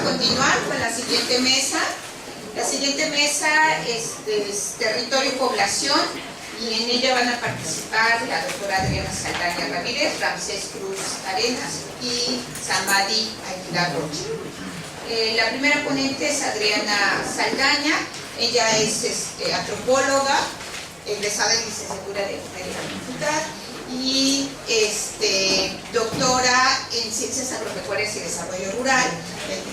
a continuar con la siguiente mesa. La siguiente mesa es territorio y población, y en ella van a participar la doctora Adriana Saldaña Ramírez, Ramsés Cruz Arenas y Samadi Aguilar Rocha. La primera ponente es Adriana Saldaña. Ella es antropóloga, egresada en licenciatura de Facultad y doctora en Ciencias Agropecuarias y Desarrollo Rural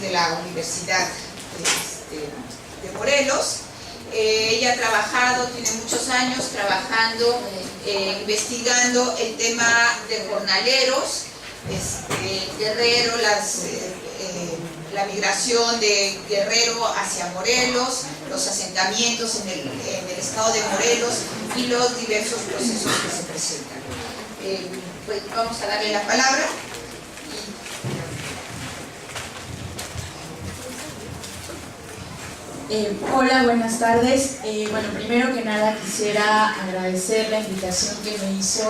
de la Universidad de Morelos. Ella ha trabajado, tiene muchos años trabajando, investigando el tema de jornaleros, Guerrero, la migración de Guerrero hacia Morelos, los asentamientos en el estado de Morelos y los diversos procesos que se presentan. Pues vamos a darle la palabra. Hola, buenas tardes. Bueno, primero que nada quisiera agradecer la invitación que me hizo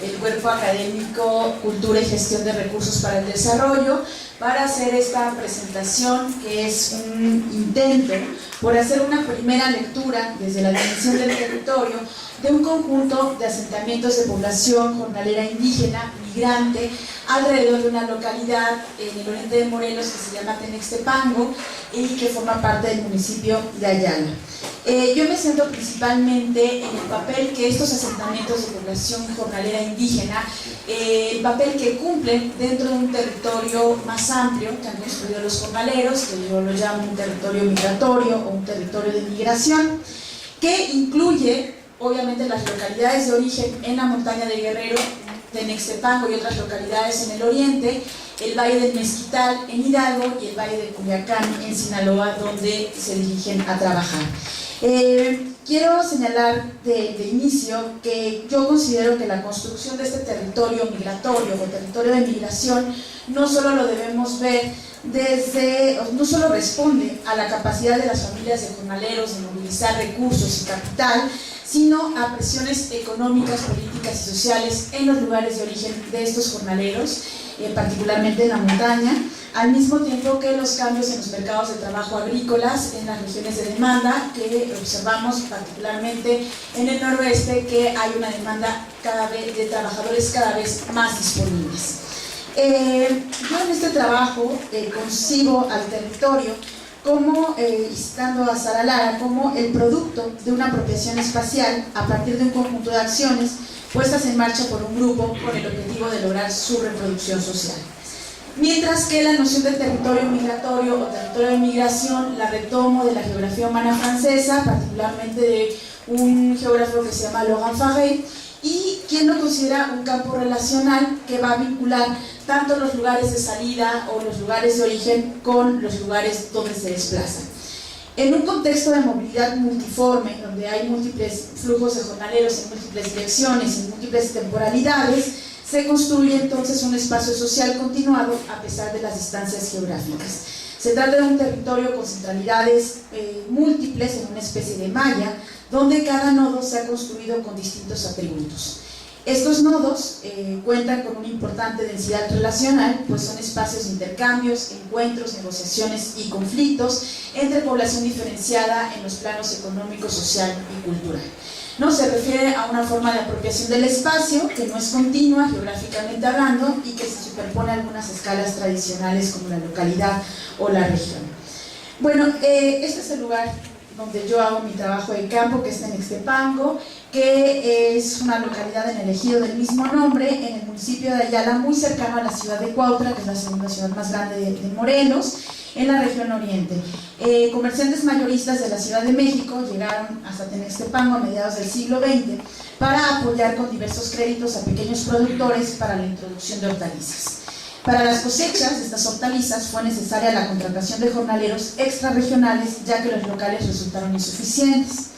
el Cuerpo Académico Cultura y Gestión de Recursos para el Desarrollo para hacer esta presentación, que es un intento por hacer una primera lectura desde la dimensión del territorio de un conjunto de asentamientos de población jornalera indígena, migrante, alrededor de una localidad en el oriente de Morelos que se llama Tenextepango y que forma parte del municipio de Ayala. Yo me centro principalmente en el papel que estos asentamientos de población jornalera indígena, el papel que cumplen dentro de un territorio más amplio que han construido los jornaleros, que yo lo llamo un territorio migratorio o un territorio de migración, que incluye obviamente las localidades de origen en la montaña de Guerrero, Tenextepango y otras localidades en el oriente, el Valle del Mezquital en Hidalgo y el Valle de Culiacán en Sinaloa, donde se dirigen a trabajar. Quiero señalar de inicio que yo considero que la construcción de este territorio migratorio o territorio de migración no solo lo debemos ver no solo responde a la capacidad de las familias de jornaleros de movilizar recursos y capital, sino a presiones económicas, políticas y sociales en los lugares de origen de estos jornaleros, particularmente en la montaña, al mismo tiempo que los cambios en los mercados de trabajo agrícolas en las regiones de demanda, que observamos particularmente en el noroeste, que hay una demanda de trabajadores cada vez más disponibles. Yo en este trabajo concibo al territorio como, citando a Sara Lara, como el producto de una apropiación espacial a partir de un conjunto de acciones puestas en marcha por un grupo con el objetivo de lograr su reproducción social. Mientras que la noción de territorio migratorio o territorio de migración la retomo de la geografía humana francesa, particularmente de un geógrafo que se llama Laurent Faré, y quien lo considera un campo relacional que va a vincular tanto los lugares de salida o los lugares de origen con los lugares donde se desplazan. En un contexto de movilidad multiforme, donde hay múltiples flujos de jornaleros en múltiples direcciones, en múltiples temporalidades, se construye entonces un espacio social continuado a pesar de las distancias geográficas. Se trata de un territorio con centralidades múltiples en una especie de malla, donde cada nodo se ha construido con distintos atributos. Estos nodos cuentan con una importante densidad relacional, pues son espacios de intercambios, encuentros, negociaciones y conflictos entre población diferenciada en los planos económico, social y cultural. No se refiere a una forma de apropiación del espacio que no es continua geográficamente hablando y que se superpone a algunas escalas tradicionales como la localidad o la región. Bueno, este es el lugar donde yo hago mi trabajo de campo, que es Tenextepango, que es una localidad en el ejido del mismo nombre, en el municipio de Ayala, muy cercano a la ciudad de Cuautla, que es la segunda ciudad más grande de Morelos, en la región oriente. Comerciantes mayoristas de la Ciudad de México llegaron hasta Tenextepango a mediados del siglo XX para apoyar con diversos créditos a pequeños productores para la introducción de hortalizas. Para las cosechas de estas hortalizas fue necesaria la contratación de jornaleros extrarregionales, ya que los locales resultaron insuficientes.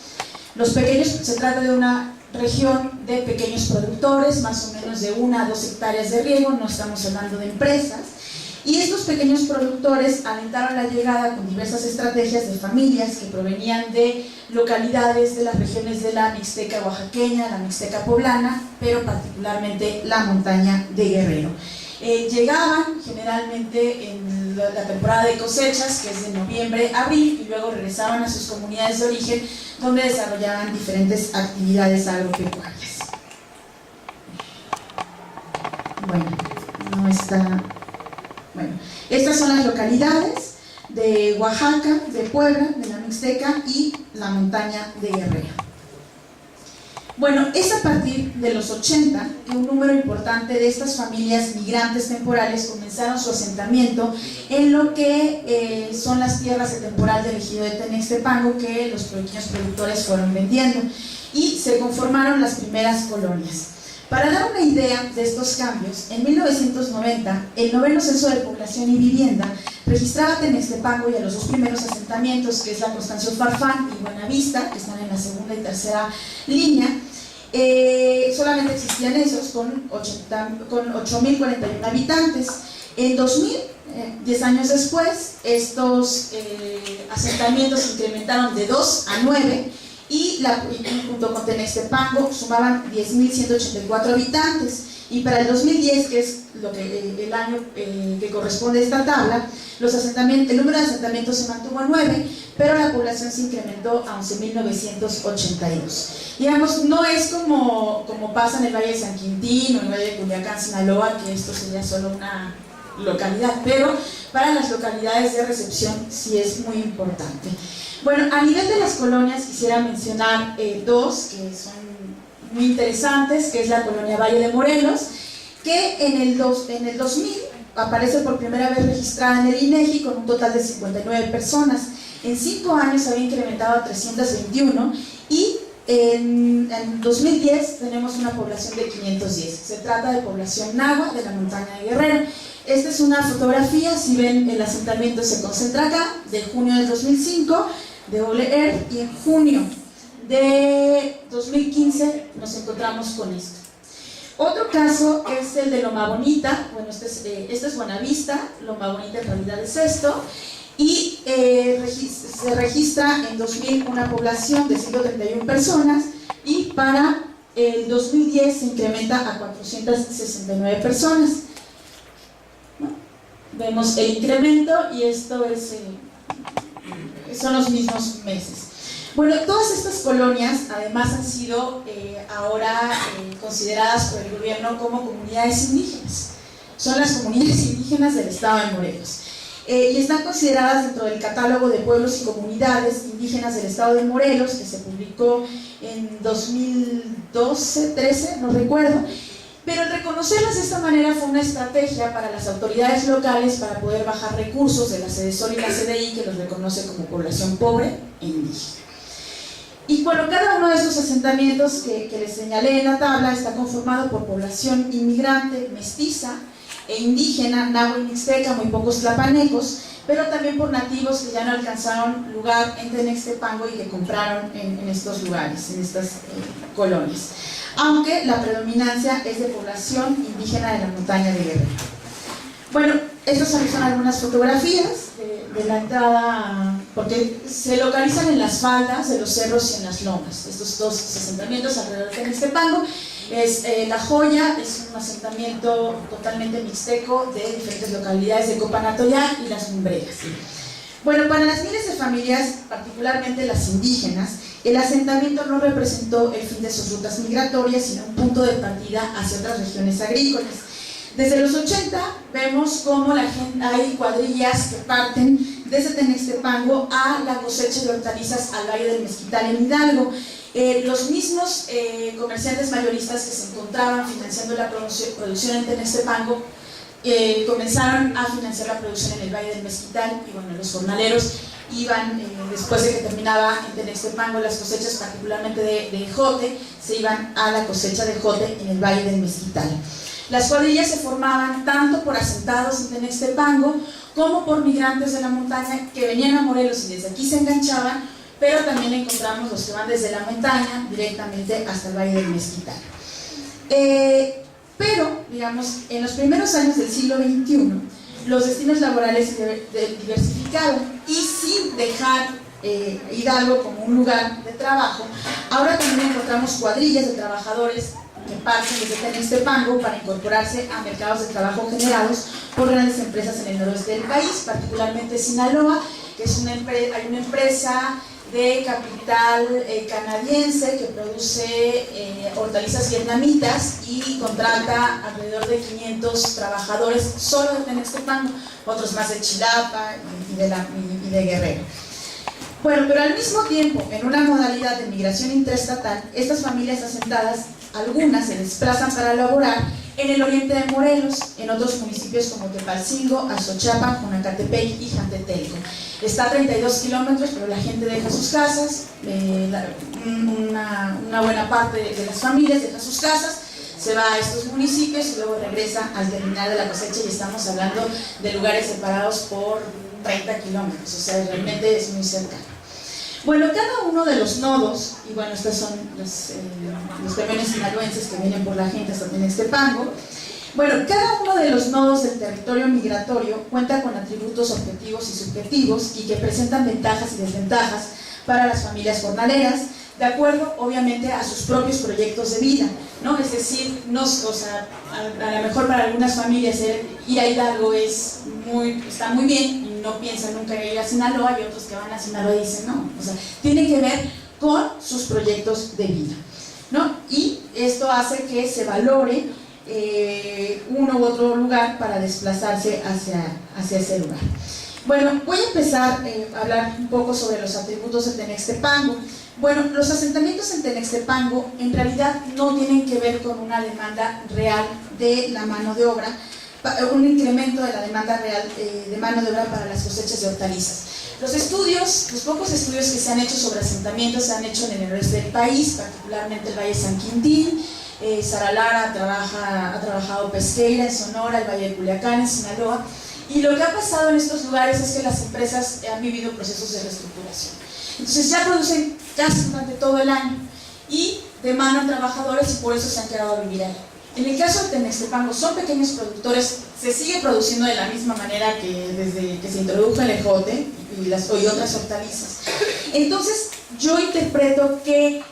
Se trata de una región de pequeños productores, más o menos de 1 a 2 hectáreas de riego, no estamos hablando de empresas, y estos pequeños productores alentaron la llegada con diversas estrategias de familias que provenían de localidades de las regiones de la Mixteca oaxaqueña, la Mixteca poblana, pero particularmente la montaña de Guerrero. Llegaban generalmente en la temporada de cosechas, que es de noviembre a abril, y luego regresaban a sus comunidades de origen, donde desarrollaban diferentes actividades agropecuarias. Bueno, no está... Bueno, estas son las localidades de Oaxaca, de Puebla, de la Mixteca y la montaña de Guerrero. Bueno, es a partir de los 80 que un número importante de estas familias migrantes temporales comenzaron su asentamiento en lo que son las tierras de temporal del ejido de Tenextepango, que los pequeños productores fueron vendiendo, y se conformaron las primeras colonias. Para dar una idea de estos cambios, en 1990, el noveno censo de población y vivienda registraba a Tenextepango y a los dos primeros asentamientos, que es la Constancio Farfán y Buenavista, que están en la segunda y tercera línea. Solamente existían esos con 8.041 habitantes. En 2000, 10 años después, estos asentamientos se incrementaron de 2 a 9 y junto con Tenextepango sumaban 10.184 habitantes, y para el 2010, que es el año que corresponde a esta tabla, el número de asentamientos se mantuvo en 9, pero la población se incrementó a 11.982. Digamos, no es como pasa en el Valle de San Quintín o en el Valle de Culiacán, Sinaloa, que esto sería solo una localidad, pero para las localidades de recepción sí es muy importante. Bueno, a nivel de las colonias quisiera mencionar dos que son muy interesantes, que es la colonia Valle de Morelos, que en el 2000 aparece por primera vez registrada en el INEGI con un total de 59 personas. En 5 años se había incrementado a 321 y en 2010 tenemos una población de 510. Se trata de población náhua de la montaña de Guerrero. Esta es una fotografía, si ven el asentamiento se concentra acá, de junio del 2005, de Oler, y en junio de 2015 nos encontramos con esto. Otro caso es el de Loma Bonita. Bueno, este es Buenavista, Loma Bonita en realidad es esto, y se registra en 2000 una población de 131 personas, y para el 2010 se incrementa a 469 personas. ¿No? Vemos el incremento, y esto son los mismos meses. Bueno, todas estas colonias además han sido ahora consideradas por el gobierno como comunidades indígenas. Son las comunidades indígenas del estado de Morelos. Y están consideradas dentro del catálogo de pueblos y comunidades indígenas del estado de Morelos, que se publicó en 2012, 13, no recuerdo. Pero el reconocerlas de esta manera fue una estrategia para las autoridades locales para poder bajar recursos de la CDSOL y la CDI, que los reconoce como población pobre e indígena. Y bueno, cada uno de estos asentamientos que les señalé en la tabla está conformado por población inmigrante, mestiza e indígena, náhua y mixteca, muy pocos tlapanecos, pero también por nativos que ya no alcanzaron lugar en Tenextepango y que compraron en estos lugares, en estas colonias. Aunque la predominancia es de población indígena de la montaña de Guerrero. Bueno, estas son algunas fotografías de la entrada, porque se localizan en las faldas de los cerros y en las lomas. Estos dos asentamientos alrededor de Tenextepango. La Joya es un asentamiento totalmente mixteco de diferentes localidades de Copanatoyá y las Lumbreras. Bueno, para las miles de familias, particularmente las indígenas, el asentamiento no representó el fin de sus rutas migratorias, sino un punto de partida hacia otras regiones agrícolas. Desde los 80 vemos cómo hay cuadrillas que parten desde Tenextepango a la cosecha de hortalizas al Valle del Mezquital en Hidalgo. Los mismos comerciantes mayoristas que se encontraban financiando la producción en Tenextepango comenzaron a financiar la producción en el Valle del Mezquital, y bueno, los jornaleros iban, después de que terminaba en Tenextepango las cosechas, particularmente de jote, se iban a la cosecha de jote en el Valle del Mezquital. Las cuadrillas se formaban tanto por asentados en Tenextepango como por migrantes de la montaña que venían a Morelos y desde aquí se enganchaban, pero también encontramos los que van desde la montaña directamente hasta el Valle del Mezquital. Pero, digamos, en los primeros años del siglo XXI, los destinos laborales se diversificaron, y sin dejar Hidalgo como un lugar de trabajo, ahora también encontramos cuadrillas de trabajadores que parten desde Tenextepango para incorporarse a mercados de trabajo generados por grandes empresas en el noroeste del país, particularmente Sinaloa, que es hay una empresa de capital canadiense que produce hortalizas vietnamitas y contrata alrededor de 500 trabajadores solo de Tenextepango, otros más de Chilapa y de Guerrero. Bueno, pero al mismo tiempo, en una modalidad de migración interestatal, estas familias asentadas, algunas se desplazan para laborar en el oriente de Morelos, en otros municipios como Tepalcingo, Azochapan, Junacatepec y Jantetelco. Está a 32 kilómetros, pero la gente deja sus casas, una buena parte de las familias deja sus casas, se va a estos municipios y luego regresa al terminal de la cosecha, y estamos hablando de lugares separados por 30 kilómetros, o sea, realmente es muy cercano. Bueno, cada uno de los nodos, y bueno, estos son los camiones sinaloenses que vienen por la gente hasta Tenextepango. Bueno, cada uno de los nodos del territorio migratorio cuenta con atributos objetivos y subjetivos y que presentan ventajas y desventajas para las familias jornaleras, de acuerdo obviamente a sus propios proyectos de vida, ¿no? Es decir, a lo mejor para algunas familias ir a Hidalgo está muy bien y no piensan nunca ir a Sinaloa, y otros que van a Sinaloa y dicen no, o sea, tiene que ver con sus proyectos de vida, ¿no? Y esto hace que se valore uno u otro lugar para desplazarse hacia ese lugar. Bueno, voy a empezar a hablar un poco sobre los atributos de Tenextepango. Bueno, los asentamientos en Tenextepango en realidad no tienen que ver con una demanda real de la mano de obra, un incremento de la demanda real de mano de obra para las cosechas de hortalizas. Los pocos estudios que se han hecho sobre asentamientos se han hecho en el noreste del país, particularmente el Valle de San Quintín. Sara Lara ha trabajado Pesqueira en Sonora, el Valle de Culiacán en Sinaloa, y lo que ha pasado en estos lugares es que las empresas han vivido procesos de reestructuración. Entonces ya producen casi durante todo el año y demandan trabajadores, y por eso se han quedado a vivir ahí. En el caso de Tenextepango son pequeños productores, se sigue produciendo de la misma manera que desde que se introdujo el ejote y otras hortalizas. Entonces yo interpreto que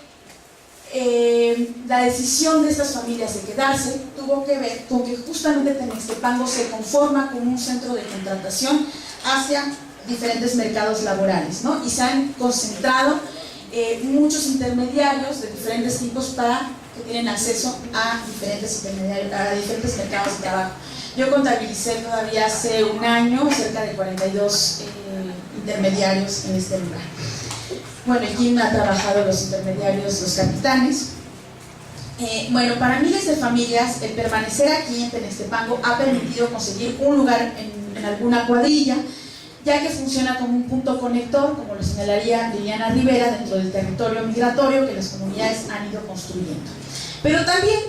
la decisión de estas familias de quedarse tuvo que ver con que justamente Tenextepango se conforma como un centro de contratación hacia diferentes mercados laborales, ¿no? Y se han concentrado muchos intermediarios de diferentes tipos que tienen acceso a diferentes mercados de trabajo. Yo contabilicé todavía hace un año cerca de 42 intermediarios en este lugar. Bueno, Jim ha trabajado los intermediarios, los capitanes. Bueno, para miles de familias, el permanecer aquí en Tenextepango ha permitido conseguir un lugar en alguna cuadrilla, ya que funciona como un punto conector, como lo señalaría Liliana Rivera, dentro del territorio migratorio que las comunidades han ido construyendo. Pero también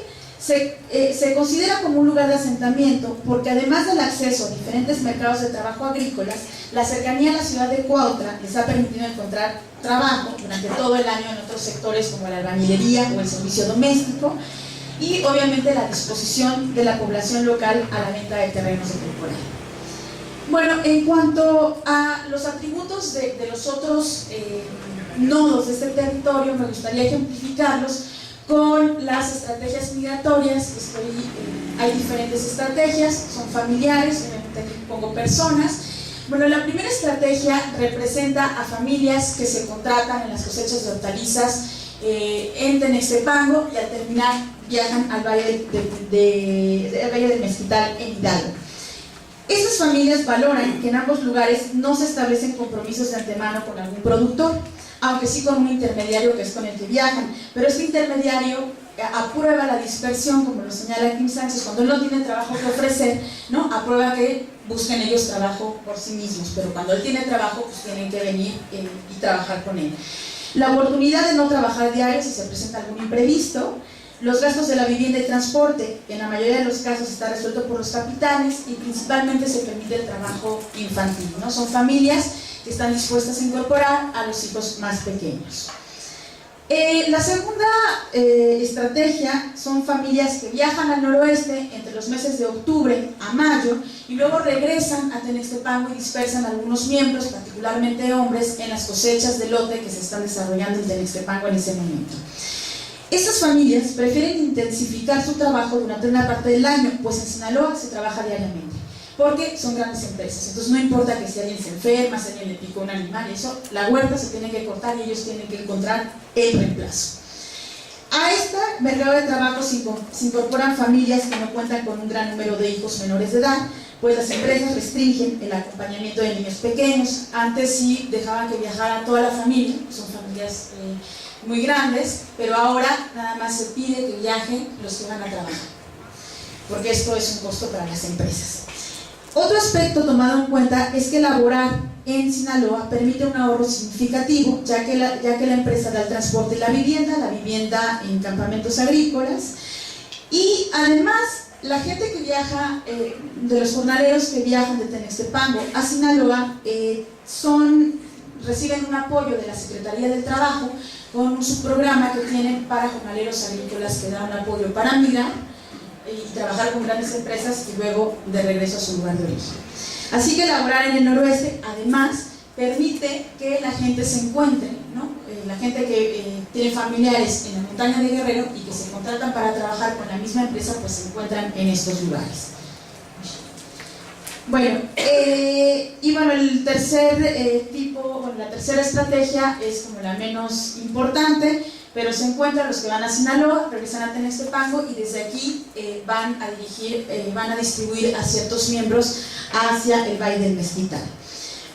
se considera como un lugar de asentamiento porque, además del acceso a diferentes mercados de trabajo agrícolas, la cercanía a la ciudad de Cuautla les ha permitido encontrar trabajo durante todo el año en otros sectores como la albañilería o el servicio doméstico, y obviamente la disposición de la población local a la venta de terrenos de temporada. Bueno, en cuanto a los atributos de los otros nodos de este territorio, me gustaría ejemplificarlos con las estrategias migratorias. Hay diferentes estrategias, son familiares, obviamente aquí pongo personas. Bueno, la primera estrategia representa a familias que se contratan en las cosechas de hortalizas en Tenextepango, y al terminar viajan al Valle del Mezquital en Hidalgo. Estas familias valoran que en ambos lugares no se establecen compromisos de antemano con algún productor, aunque sí con un intermediario que es con el que viajan, pero este intermediario aprueba la dispersión, como lo señala Kim Sánchez, cuando él no tiene trabajo que ofrecer, ¿no? Aprueba que busquen ellos trabajo por sí mismos, pero cuando él tiene trabajo, pues tienen que venir y trabajar con él. La oportunidad de no trabajar diario si se presenta algún imprevisto, los gastos de la vivienda y transporte, en la mayoría de los casos está resuelto por los capitanes, y principalmente se permite el trabajo infantil, ¿no? Son familias que están dispuestas a incorporar a los hijos más pequeños. La segunda estrategia son familias que viajan al noroeste entre los meses de octubre a mayo y luego regresan a Tenextepango y dispersan a algunos miembros, particularmente hombres, en las cosechas de lote que se están desarrollando en Tenextepango en ese momento. Estas familias prefieren intensificar su trabajo durante una parte del año, pues en Sinaloa se trabaja diariamente, porque son grandes empresas. Entonces no importa que si alguien se enferma, si alguien le picó un animal, eso, la huerta se tiene que cortar y ellos tienen que encontrar el reemplazo. A este mercado de trabajo se incorporan familias que no cuentan con un gran número de hijos menores de edad, pues las empresas restringen el acompañamiento de niños pequeños. Antes sí dejaban que viajara toda la familia, son familias muy grandes, pero ahora nada más se pide que viajen los que van a trabajar, porque esto es un costo para las empresas. Otro aspecto tomado en cuenta es que laborar en Sinaloa permite un ahorro significativo, ya que la empresa da el transporte y la vivienda en campamentos agrícolas, y además la gente que viaja, de los jornaleros que viajan de Tenextepango a Sinaloa, reciben un apoyo de la Secretaría del Trabajo con un subprograma que tienen para jornaleros agrícolas que da un apoyo para migrar y trabajar con grandes empresas y luego de regreso a su lugar de origen. Así que laborar en el noroeste además permite que la gente se encuentre, ¿no? La gente que tiene familiares en la montaña de Guerrero y que se contratan para trabajar con la misma empresa, pues se encuentran en estos lugares. Bueno, el tercer la tercera estrategia es como la menos importante, pero se encuentran los que van a Sinaloa, regresan a Tenextepango y desde aquí van a distribuir a ciertos miembros hacia el Valle del Mezquital.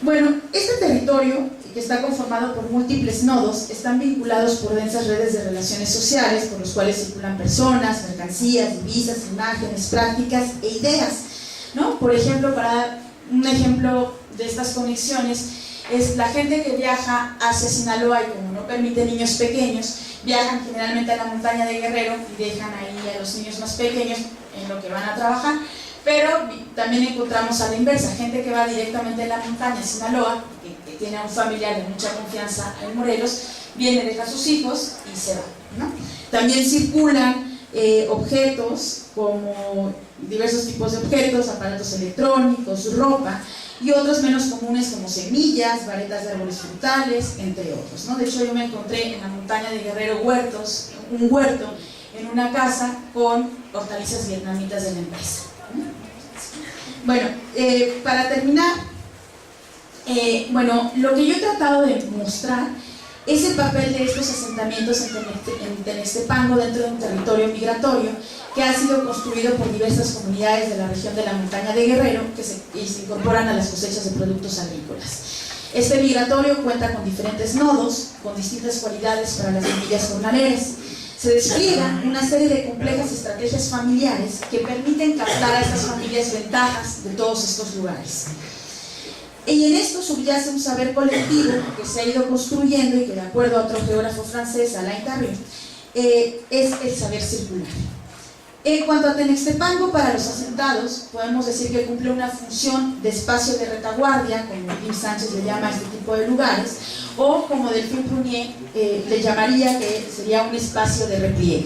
Bueno, este territorio, que está conformado por múltiples nodos, están vinculados por densas redes de relaciones sociales, por los cuales circulan personas, mercancías, divisas, imágenes, prácticas e ideas, ¿no? Por ejemplo, un ejemplo de estas conexiones es la gente que viaja hacia Sinaloa y como no permite niños pequeños, viajan generalmente a la montaña de Guerrero y dejan ahí a los niños más pequeños en lo que van a trabajar, pero también encontramos a la inversa, gente que va directamente a la montaña, a Sinaloa, que tiene a un familiar de mucha confianza en Morelos, viene, deja a sus hijos y se va, ¿no? También circulan objetos como diversos tipos de objetos, aparatos electrónicos, ropa, y otros menos comunes como semillas, varetas de árboles frutales, entre otros, ¿no? De hecho, yo me encontré en la montaña de Guerrero un huerto en una casa con hortalizas vietnamitas de la empresa. Bueno, para terminar, lo que yo he tratado de mostrar es el papel de estos asentamientos en Tenextepango dentro de un territorio migratorio que ha sido construido por diversas comunidades de la región de la montaña de Guerrero que se incorporan a las cosechas de productos agrícolas. Este migratorio cuenta con diferentes nodos, con distintas cualidades para las familias jornaleras. Se despliegan una serie de complejas estrategias familiares que permiten captar a estas familias ventajas de todos estos lugares. Y en esto subyace un saber colectivo que se ha ido construyendo y que, de acuerdo a otro geógrafo francés, Alain Carrier, es el saber circular. En cuanto a Tenextepango, para los asentados, podemos decir que cumple una función de espacio de retaguardia, como Tim Sánchez le llama a este tipo de lugares, o como Delphine Prunier le llamaría que sería un espacio de repliegue,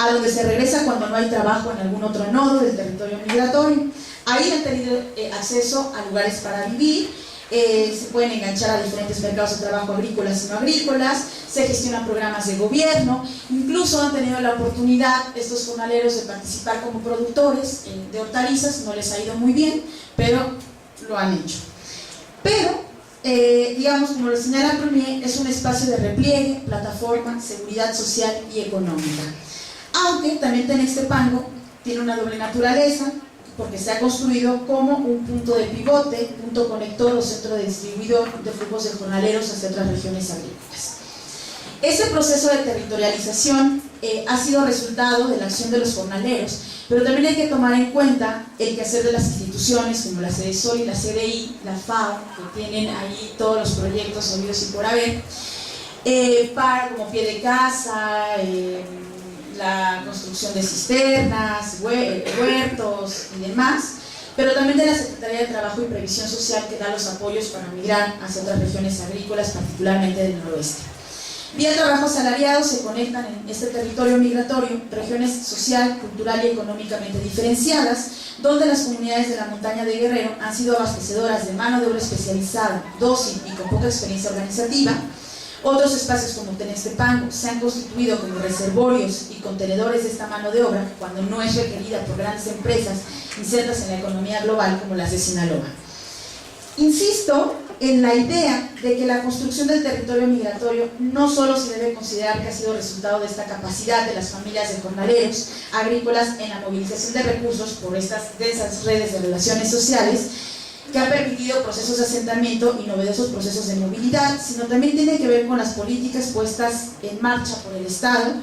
a donde se regresa cuando no hay trabajo en algún otro nodo del territorio migratorio. Ahí han tenido acceso a lugares para vivir, se pueden enganchar a diferentes mercados de trabajo agrícolas y no agrícolas, se gestionan programas de gobierno, incluso han tenido la oportunidad estos jornaleros de participar como productores de hortalizas. No les ha ido muy bien, pero lo han hecho. Pero, digamos, como lo señala Prunier, es un espacio de repliegue, plataforma, seguridad social y económica. Aunque también Tenextepango tiene una doble naturaleza, porque se ha construido como un punto de pivote, punto conector o centro de distribuidor de flujos de jornaleros hacia otras regiones agrícolas. Este proceso de territorialización ha sido resultado de la acción de los jornaleros, pero también hay que tomar en cuenta el quehacer de las instituciones como la CDSOL y la CDI, la FAO, que tienen ahí todos los proyectos habidos y por haber, como pie de casa, la construcción de cisternas, huertos y demás, pero también de la Secretaría de Trabajo y Previsión Social, que da los apoyos para migrar hacia otras regiones agrícolas, particularmente del noroeste. Vía trabajo asalariado se conectan en este territorio migratorio regiones social, cultural y económicamente diferenciadas, donde las comunidades de la montaña de Guerrero han sido abastecedoras de mano de obra especializada, dócil y con poca experiencia organizativa, Otros espacios como Tenextepango se han constituido como reservorios y contenedores de esta mano de obra cuando no es requerida por grandes empresas insertas en la economía global como las de Sinaloa. Insisto en la idea de que la construcción del territorio migratorio no solo se debe considerar que ha sido resultado de esta capacidad de las familias de jornaleros agrícolas en la movilización de recursos por estas densas redes de relaciones sociales que han permitido procesos de asentamiento y novedosos procesos de movilidad, sino también tiene que ver con las políticas puestas en marcha por el Estado,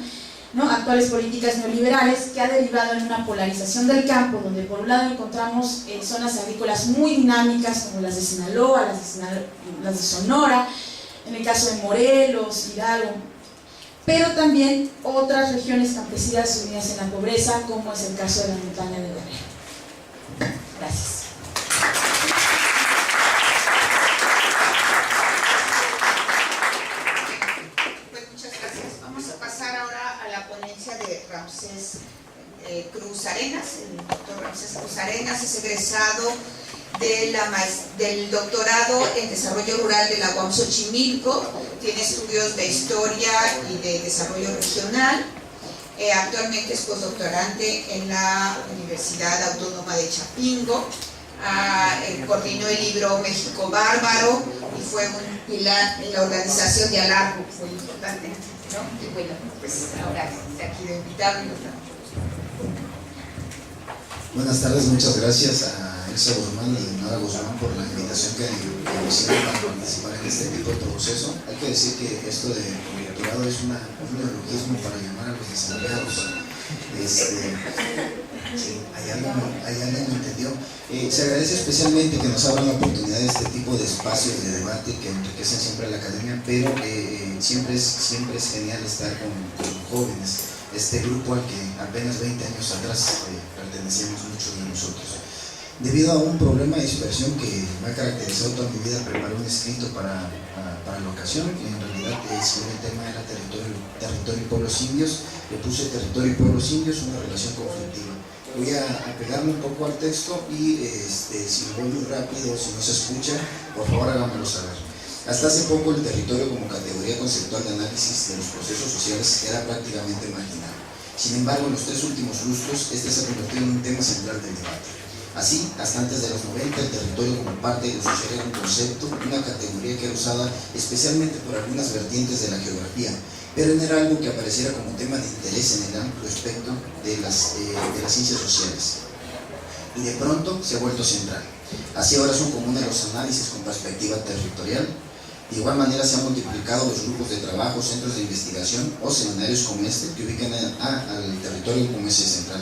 ¿no? Actuales políticas neoliberales que ha derivado en una polarización del campo, donde por un lado encontramos zonas agrícolas muy dinámicas como las de Sinaloa, las de Sonora, en el caso de Morelos, Hidalgo, pero también otras regiones campesinas sumidas en la pobreza, como es el caso de la montaña de Guerrero. Gracias. De Ramsés Cruz Arenas. El doctor Ramsés Cruz Arenas es egresado del doctorado en desarrollo rural de la UAM Xochimilco, tiene estudios de historia y de desarrollo regional, actualmente es postdoctorante en la Universidad Autónoma de Chapingo, coordinó el libro México Bárbaro y fue un pilar en la organización de Alargo, muy importante, ¿no? Y bueno, pues ahora de aquí de invitarlo. Buenas tardes, muchas gracias a Elsa Guzmán y Nora Guzmán por la invitación que me hicieron para participar en este tipo de proceso. Hay que decir que esto de doctorado es un neologismo para llamar a los desempleados. Sí, alguien lo entendió. Se agradece especialmente que nos abran la oportunidad de este tipo de espacios de debate que enriquecen siempre a la academia, pero siempre es genial estar con jóvenes, este grupo al que apenas 20 años atrás pertenecíamos muchos de nosotros. Debido a un problema de dispersión que me ha caracterizado toda mi vida, preparé un escrito para la ocasión, que en realidad el tema era territorio y pueblos indios. Le puse territorio y pueblos indios, una relación conflictiva. Voy a pegarme un poco al texto y si me voy muy rápido, si no se escucha, por favor háganmelo saber. Hasta hace poco el territorio como categoría conceptual de análisis de los procesos sociales era prácticamente marginal. Sin embargo, en los 3 últimos lustros, este se ha convertido en un tema central del debate. Así, hasta antes de los 90, el territorio como parte de lo social era un concepto, una categoría que era usada especialmente por algunas vertientes de la geografía, pero no era algo que apareciera como tema de interés en el amplio espectro de las ciencias sociales. Y de pronto se ha vuelto central. Así ahora son comunes los análisis con perspectiva territorial. De igual manera se han multiplicado los grupos de trabajo, centros de investigación o seminarios como este que ubican al territorio como eje central.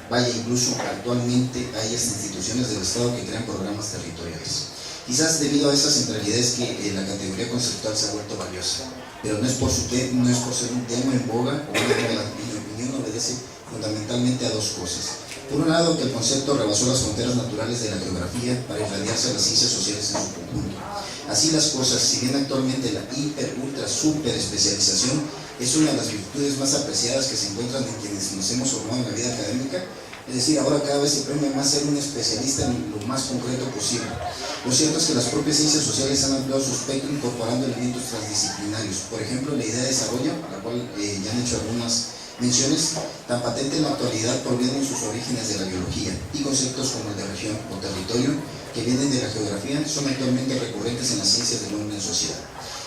Vaya, incluso actualmente hay instituciones del Estado que crean programas territoriales. Quizás debido a esa centralidad es que la categoría conceptual se ha vuelto valiosa, pero no es por ser un tema en boga o una moda. Mi opinión obedece fundamentalmente a 2 cosas. Por un lado, que el concepto rebasó las fronteras naturales de la geografía para irradiarse a las ciencias sociales en su conjunto. Así las cosas, si bien actualmente la super especialización es una de las virtudes más apreciadas que se encuentran en quienes nos hemos formado en la vida académica, es decir, ahora cada vez se premia más ser un especialista en lo más concreto posible. Lo cierto es que las propias ciencias sociales han ampliado su espectro incorporando elementos transdisciplinarios. Por ejemplo, la idea de desarrollo, a la cual ya han hecho algunas menciones, tan patente en la actualidad, provienen en sus orígenes de la biología, y conceptos como el de región o territorio, que vienen de la geografía, son actualmente recurrentes en las ciencias del orden social.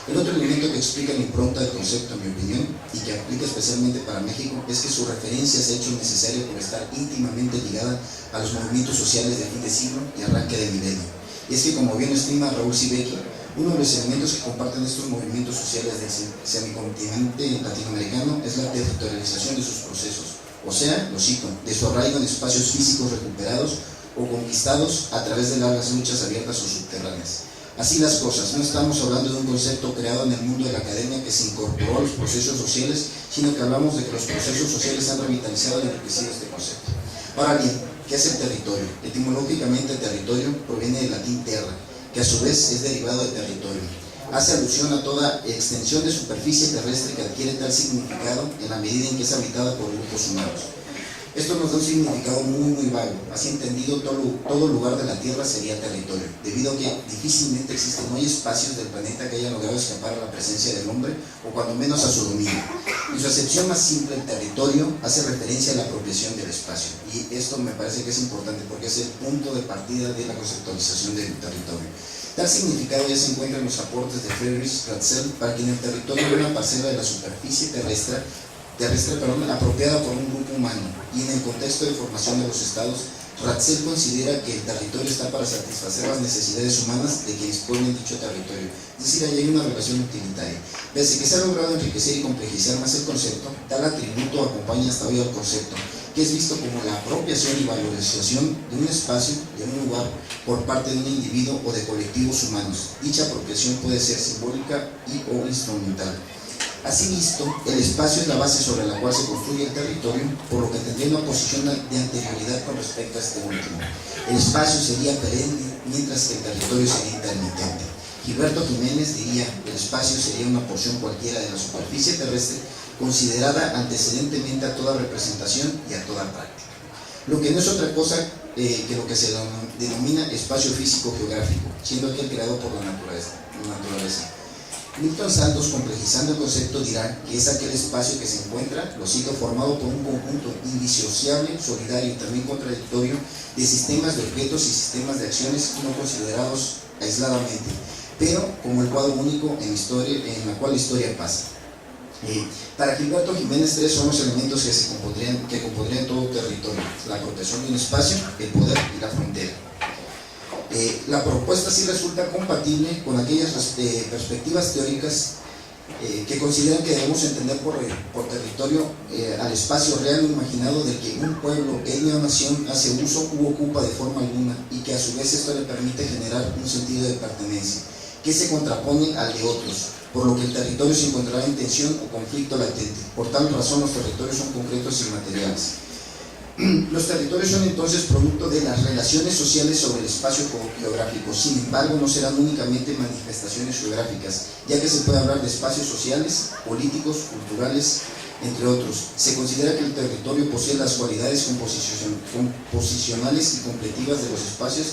El otro elemento que explica la impronta del concepto, en mi opinión, y que aplica especialmente para México, es que su referencia se ha hecho necesaria por estar íntimamente ligada a los movimientos sociales de fin de siglo y arranque de milenio. Y es que, como bien estima Raúl Sibeki, uno de los elementos que comparten estos movimientos sociales del semicontinente latinoamericano es la territorialización de sus procesos, o sea, lo cito, de su arraigo en espacios físicos recuperados o conquistados a través de largas luchas abiertas o subterráneas. Así las cosas, no estamos hablando de un concepto creado en el mundo de la academia que se incorporó a los procesos sociales, sino que hablamos de que los procesos sociales han revitalizado y enriquecido este concepto. Ahora bien, ¿qué es el territorio? Etimológicamente, el territorio proviene del latín terra, que a su vez es derivado de territorio. Hace alusión a toda extensión de superficie terrestre que adquiere tal significado en la medida en que es habitada por grupos humanos. Esto nos da un significado muy vago. Así entendido, todo lugar de la Tierra sería territorio, debido a que difícilmente existen hoy espacios del planeta que hayan logrado escapar a la presencia del hombre, o cuando menos a su dominio. En su acepción más simple, el territorio hace referencia a la apropiación del espacio, y esto me parece que es importante porque es el punto de partida de la conceptualización del territorio. Tal significado ya se encuentra en los aportes de Friedrich Ratzel, para quien el territorio es una parcela de la superficie terrestre, apropiada por un grupo humano, y en el contexto de formación de los estados, Ratzel considera que el territorio está para satisfacer las necesidades humanas de quienes pueblen dicho territorio, es decir, ahí hay una relación utilitaria. Pese a que se ha logrado enriquecer y complejizar más el concepto, tal atributo acompaña hasta hoy al concepto, que es visto como la apropiación y valorización de un espacio, de un lugar, por parte de un individuo o de colectivos humanos. Dicha apropiación puede ser simbólica o instrumental. Así visto, el espacio es la base sobre la cual se construye el territorio, por lo que tendría una posición de anterioridad con respecto a este último. El espacio sería perenne, mientras que el territorio sería intermitente. Gilberto Jiménez diría que el espacio sería una porción cualquiera de la superficie terrestre, considerada antecedentemente a toda representación y a toda práctica. Lo que no es otra cosa que lo que se denomina espacio físico geográfico, siendo aquel creado por la naturaleza. Milton Santos, complejizando el concepto, dirá que es aquel espacio que se encuentra, lo cito, formado por un conjunto indisociable, solidario y también contradictorio de sistemas de objetos y sistemas de acciones no considerados aisladamente, pero como el cuadro único en la cual la historia pasa. Para Gilberto Jiménez, tres son los elementos que compondrían todo territorio: la protección de un espacio, el poder y la frontera. La propuesta sí resulta compatible con aquellas perspectivas teóricas que consideran que debemos entender por territorio al espacio real o imaginado del que un pueblo, etnia o nación hace uso u ocupa de forma alguna, y que a su vez esto le permite generar un sentido de pertenencia, que se contrapone al de otros, por lo que el territorio se encontrará en tensión o conflicto latente. Por tal razón, los territorios son concretos y materiales. Los territorios son entonces producto de las relaciones sociales sobre el espacio geográfico. Sin embargo, no serán únicamente manifestaciones geográficas, ya que se puede hablar de espacios sociales, políticos, culturales, entre otros. Se considera que el territorio posee las cualidades composicionales y completivas de los espacios.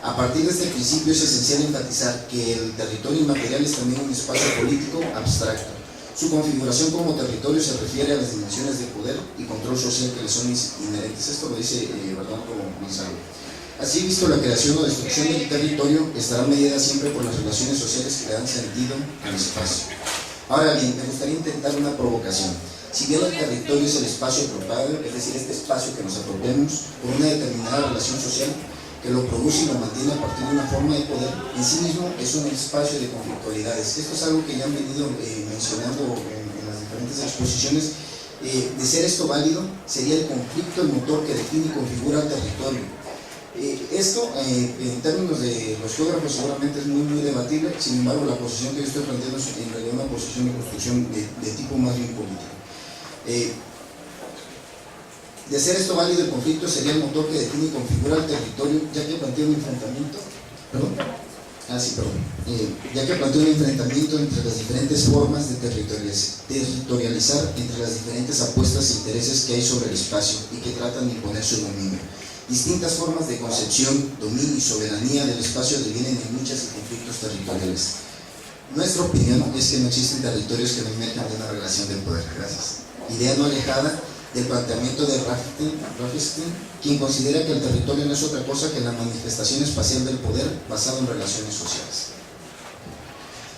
A partir de este principio es esencial enfatizar que el territorio inmaterial es también un espacio político abstracto. Su configuración como territorio se refiere a las dimensiones de poder y control social que le son inherentes. Esto lo dice Bernardo Gonzalo. Así visto, la creación o destrucción del territorio estará medida siempre por las relaciones sociales que le dan sentido al espacio. Ahora bien, me gustaría intentar una provocación. Si bien el territorio es el espacio apropiado, es decir, este espacio que nos apropiamos por una determinada relación social que lo produce y lo mantiene a partir de una forma de poder, en sí mismo es un espacio de conflictualidades. Esto es algo que ya han venido mencionando en las diferentes exposiciones. De ser esto válido, sería el conflicto el motor que define y configura el territorio. Esto, en términos de los geógrafos, seguramente es muy debatible. Sin embargo, la posición que yo estoy planteando es en realidad una posición de construcción de tipo más bien político. De ser esto válido, el conflicto sería el motor que define y configura el territorio, ya que plantea un enfrentamiento, ya que plantea un enfrentamiento entre las diferentes formas de territorializar, entre las diferentes apuestas e intereses que hay sobre el espacio y que tratan de imponer su dominio. Distintas formas de concepción, dominio y soberanía del espacio devienen en luchas y conflictos territoriales. Nuestra opinión es que no existen territorios que no emerjan de una relación de poder. Gracias. Idea no alejada del planteamiento de Raffelstein, quien considera que el territorio no es otra cosa que la manifestación espacial del poder basado en relaciones sociales.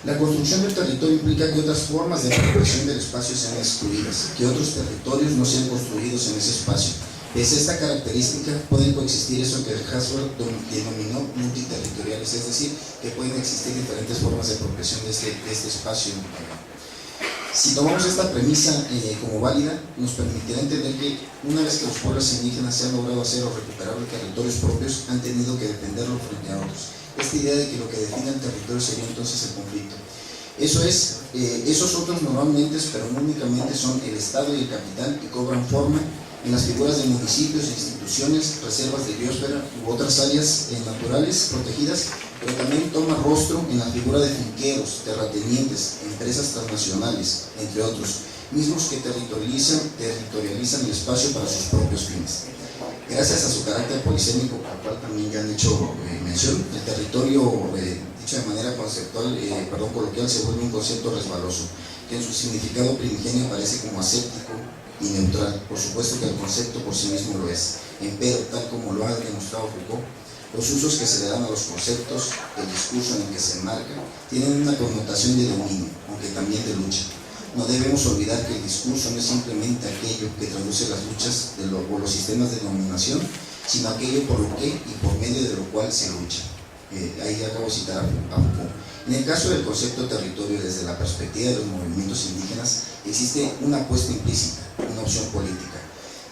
La construcción del territorio implica que otras formas de apropiación del espacio sean excluidas, que otros territorios no sean construidos en ese espacio. Pese a esta característica, pueden coexistir eso que Haswell denominó multiterritoriales, es decir, que pueden existir diferentes formas de apropiación de este espacio. Si tomamos esta premisa como válida, nos permitirá entender que una vez que los pueblos indígenas se han logrado hacer o recuperar los territorios propios, han tenido que defenderlo frente a otros. Esta idea de que lo que define el territorio sería entonces el conflicto. Esos otros normalmente, pero no únicamente, son el Estado y el capital, y cobran forma en las figuras de municipios, instituciones, reservas de biosfera u otras áreas naturales protegidas, pero también toma rostro en la figura de finqueros, terratenientes, empresas transnacionales, entre otros, mismos que territorializan el espacio para sus propios fines. Gracias a su carácter polisémico, al cual también ya han hecho mención, el territorio, dicho de manera conceptual, coloquial, se vuelve un concepto resbaloso, que en su significado primigenio aparece como aséptico y neutral. Por supuesto que el concepto por sí mismo lo es, empero, tal como lo ha demostrado Foucault, los usos que se le dan a los conceptos, el discurso en el que se enmarca, tienen una connotación de dominio, aunque también de lucha. No debemos olvidar que el discurso no es simplemente aquello que traduce las luchas o los sistemas de dominación, sino aquello por lo que y por medio de lo cual se lucha. Ahí acabo de citar a Foucault. En el caso del concepto territorio, desde la perspectiva de los movimientos indígenas, existe una apuesta implícita, una opción política.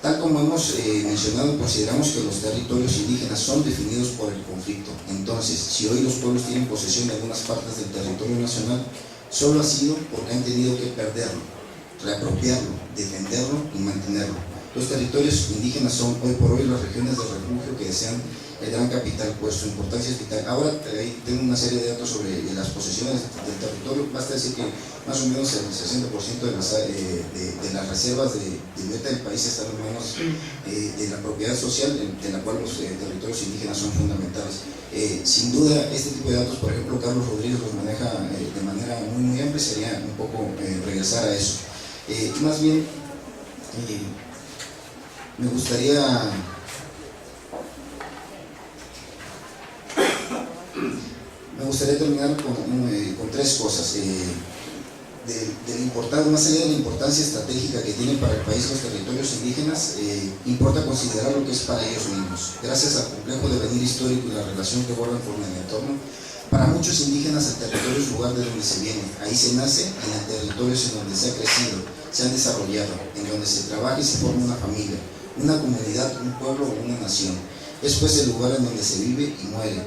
Tal como hemos mencionado, consideramos que los territorios indígenas son definidos por el conflicto. Entonces, si hoy los pueblos tienen posesión de algunas partes del territorio nacional, solo ha sido porque han tenido que perderlo, reapropiarlo, defenderlo y mantenerlo. Los territorios indígenas son hoy por hoy las regiones de refugio que desean el gran capital, pues su importancia es vital. Ahora tengo una serie de datos sobre las posesiones del territorio. Basta decir que más o menos el 60% de las reservas de biota del país están en manos de la propiedad social, de la cual los territorios indígenas son fundamentales. Sin duda, este tipo de datos, por ejemplo, Carlos Rodríguez los maneja de manera muy amplia. Sería un poco regresar a eso. Más bien, me gustaría terminar con tres cosas. Más allá de la importancia estratégica que tienen para el país los territorios indígenas, importa considerar lo que es para ellos mismos. Gracias al complejo devenir histórico y la relación que guardan con el entorno, para muchos indígenas el territorio es el lugar de donde se viene. Ahí se nace, en el territorio es en donde se ha crecido, se han desarrollado, en donde se trabaja y se forma una familia, una comunidad, un pueblo o una nación. Es pues el lugar en donde se vive y muere.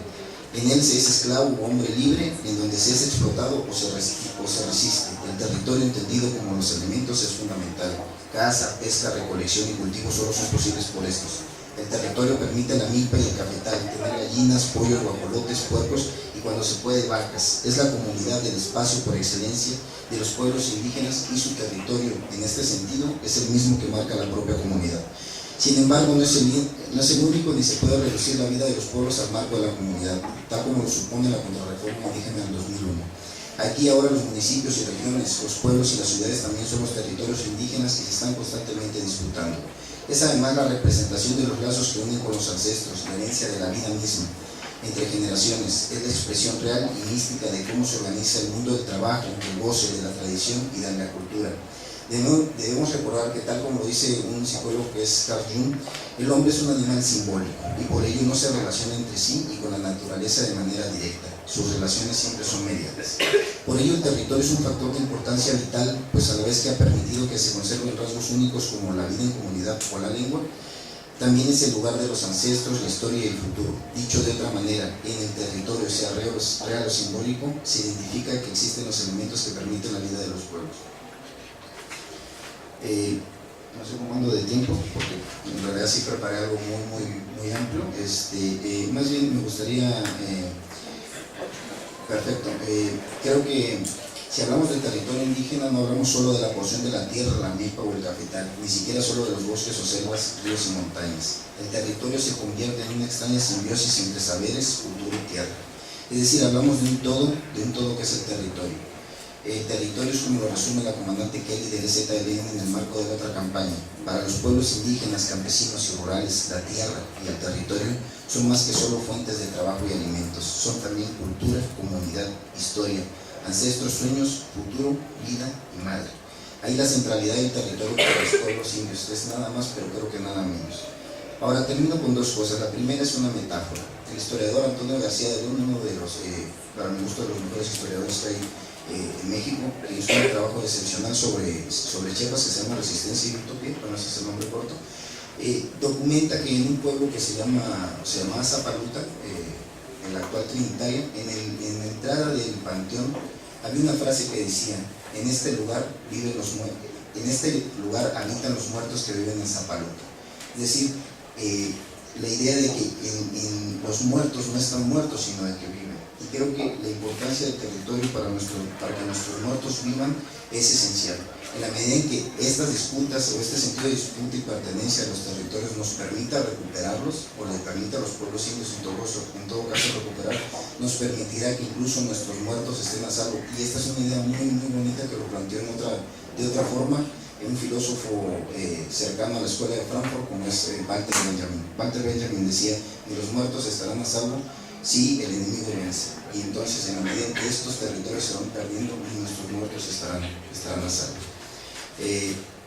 En él se es esclavo o hombre libre, en donde se es explotado o se resiste. El territorio entendido como los elementos es fundamental. Caza, pesca, recolección y cultivo solo son posibles por estos. El territorio permite la milpa y el cafetal, tener gallinas, pollos, guajolotes, puercos y cuando se puede vacas. Es la comunidad del espacio por excelencia de los pueblos indígenas y su territorio, en este sentido, es el mismo que marca la propia comunidad. Sin embargo, no es el único ni se puede reducir la vida de los pueblos al marco de la comunidad, tal como lo supone la contrarreforma indígena del 2001. Aquí ahora los municipios y regiones, los pueblos y las ciudades también son los territorios indígenas que se están constantemente disputando. Es además la representación de los lazos que unen con los ancestros, la herencia de la vida misma, entre generaciones. Es la expresión real y mística de cómo se organiza el mundo del trabajo, del goce, de la tradición y de la cultura. Debemos recordar que, tal como lo dice un psicólogo que es Carl Jung, el hombre es un animal simbólico y por ello no se relaciona entre sí y con la naturaleza de manera directa. Sus relaciones siempre son mediadas. Por ello el territorio es un factor de importancia vital, pues a la vez que ha permitido que se conserven rasgos únicos como la vida en comunidad o la lengua, también es el lugar de los ancestros, la historia y el futuro. Dicho de otra manera, en el territorio, sea real o simbólico, se identifica que existen los elementos que permiten la vida de los pueblos. No sé cómo ando de tiempo, porque en realidad sí preparé algo muy amplio. Más bien me gustaría, creo que si hablamos del territorio indígena no hablamos solo de la porción de la tierra, la milpa o el cafetal, ni siquiera solo de los bosques o selvas, ríos y montañas. El territorio se convierte en una extraña simbiosis entre saberes, cultura y tierra. Es decir, hablamos de un todo que es el territorio. El territorio es como lo resume la comandante Kelly del EZLN en el marco de la otra campaña. Para los pueblos indígenas, campesinos y rurales, la tierra y el territorio son más que solo fuentes de trabajo y alimentos. Son también cultura, comunidad, historia, ancestros, sueños, futuro, vida y madre. Ahí la centralidad del territorio para los pueblos indios es nada más, pero creo que nada menos. Ahora termino con dos cosas. La primera es una metáfora. El historiador Antonio García de Luna, uno de los, para mi gusto, de los mejores historiadores que hay en México, hizo un trabajo excepcional sobre Chiapas que se llama Resistencia y Utopía, para no hacer el nombre corto. Documenta que en un pueblo que se llamaba Zapaluta, en la actual Trinitaria, en la entrada del panteón había una frase que decía: en este lugar habitan los muertos que viven en Zapaluta. Es decir, la idea de que los muertos no están muertos, sino de que viven. y creo que la importancia del territorio para que nuestros muertos vivan es esencial. En la medida en que estas disputas o este sentido de disputa y pertenencia a los territorios nos permita recuperarlos, o le permita a los pueblos indios en todo caso recuperar, nos permitirá que incluso nuestros muertos estén a salvo. Y esta es una idea muy, muy bonita que lo planteó de otra forma un filósofo cercano a la escuela de Frankfurt, como es Walter Benjamin. Walter Benjamin decía: y los muertos estarán a salvo si el enemigo vence. Y entonces, en la medida en que estos territorios se van perdiendo, nuestros muertos estarán a salvo.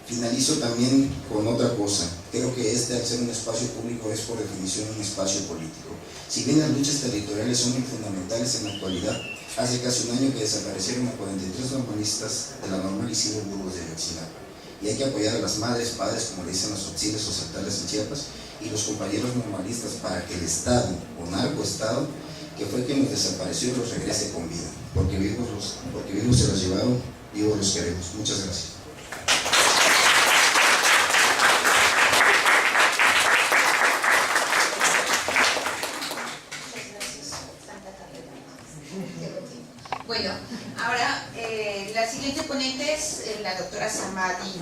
Finalizo también con otra cosa. Creo que al ser un espacio público, es por definición un espacio político. Si bien las luchas territoriales son muy fundamentales en la actualidad, hace casi un año que desaparecieron a 43 normalistas de la normal Isidro Burgos de Ayotzinapa. Y hay que apoyar a las madres, padres, como le dicen los auxilios o centrales en Chiapas, y los compañeros normalistas, para que el Estado, o narcoestado, que fue quien los desapareció, los regrese con vida. Porque vivos se los llevaron, vivos los queremos. Muchas gracias. Bueno, ahora la siguiente ponente es la doctora Samadhi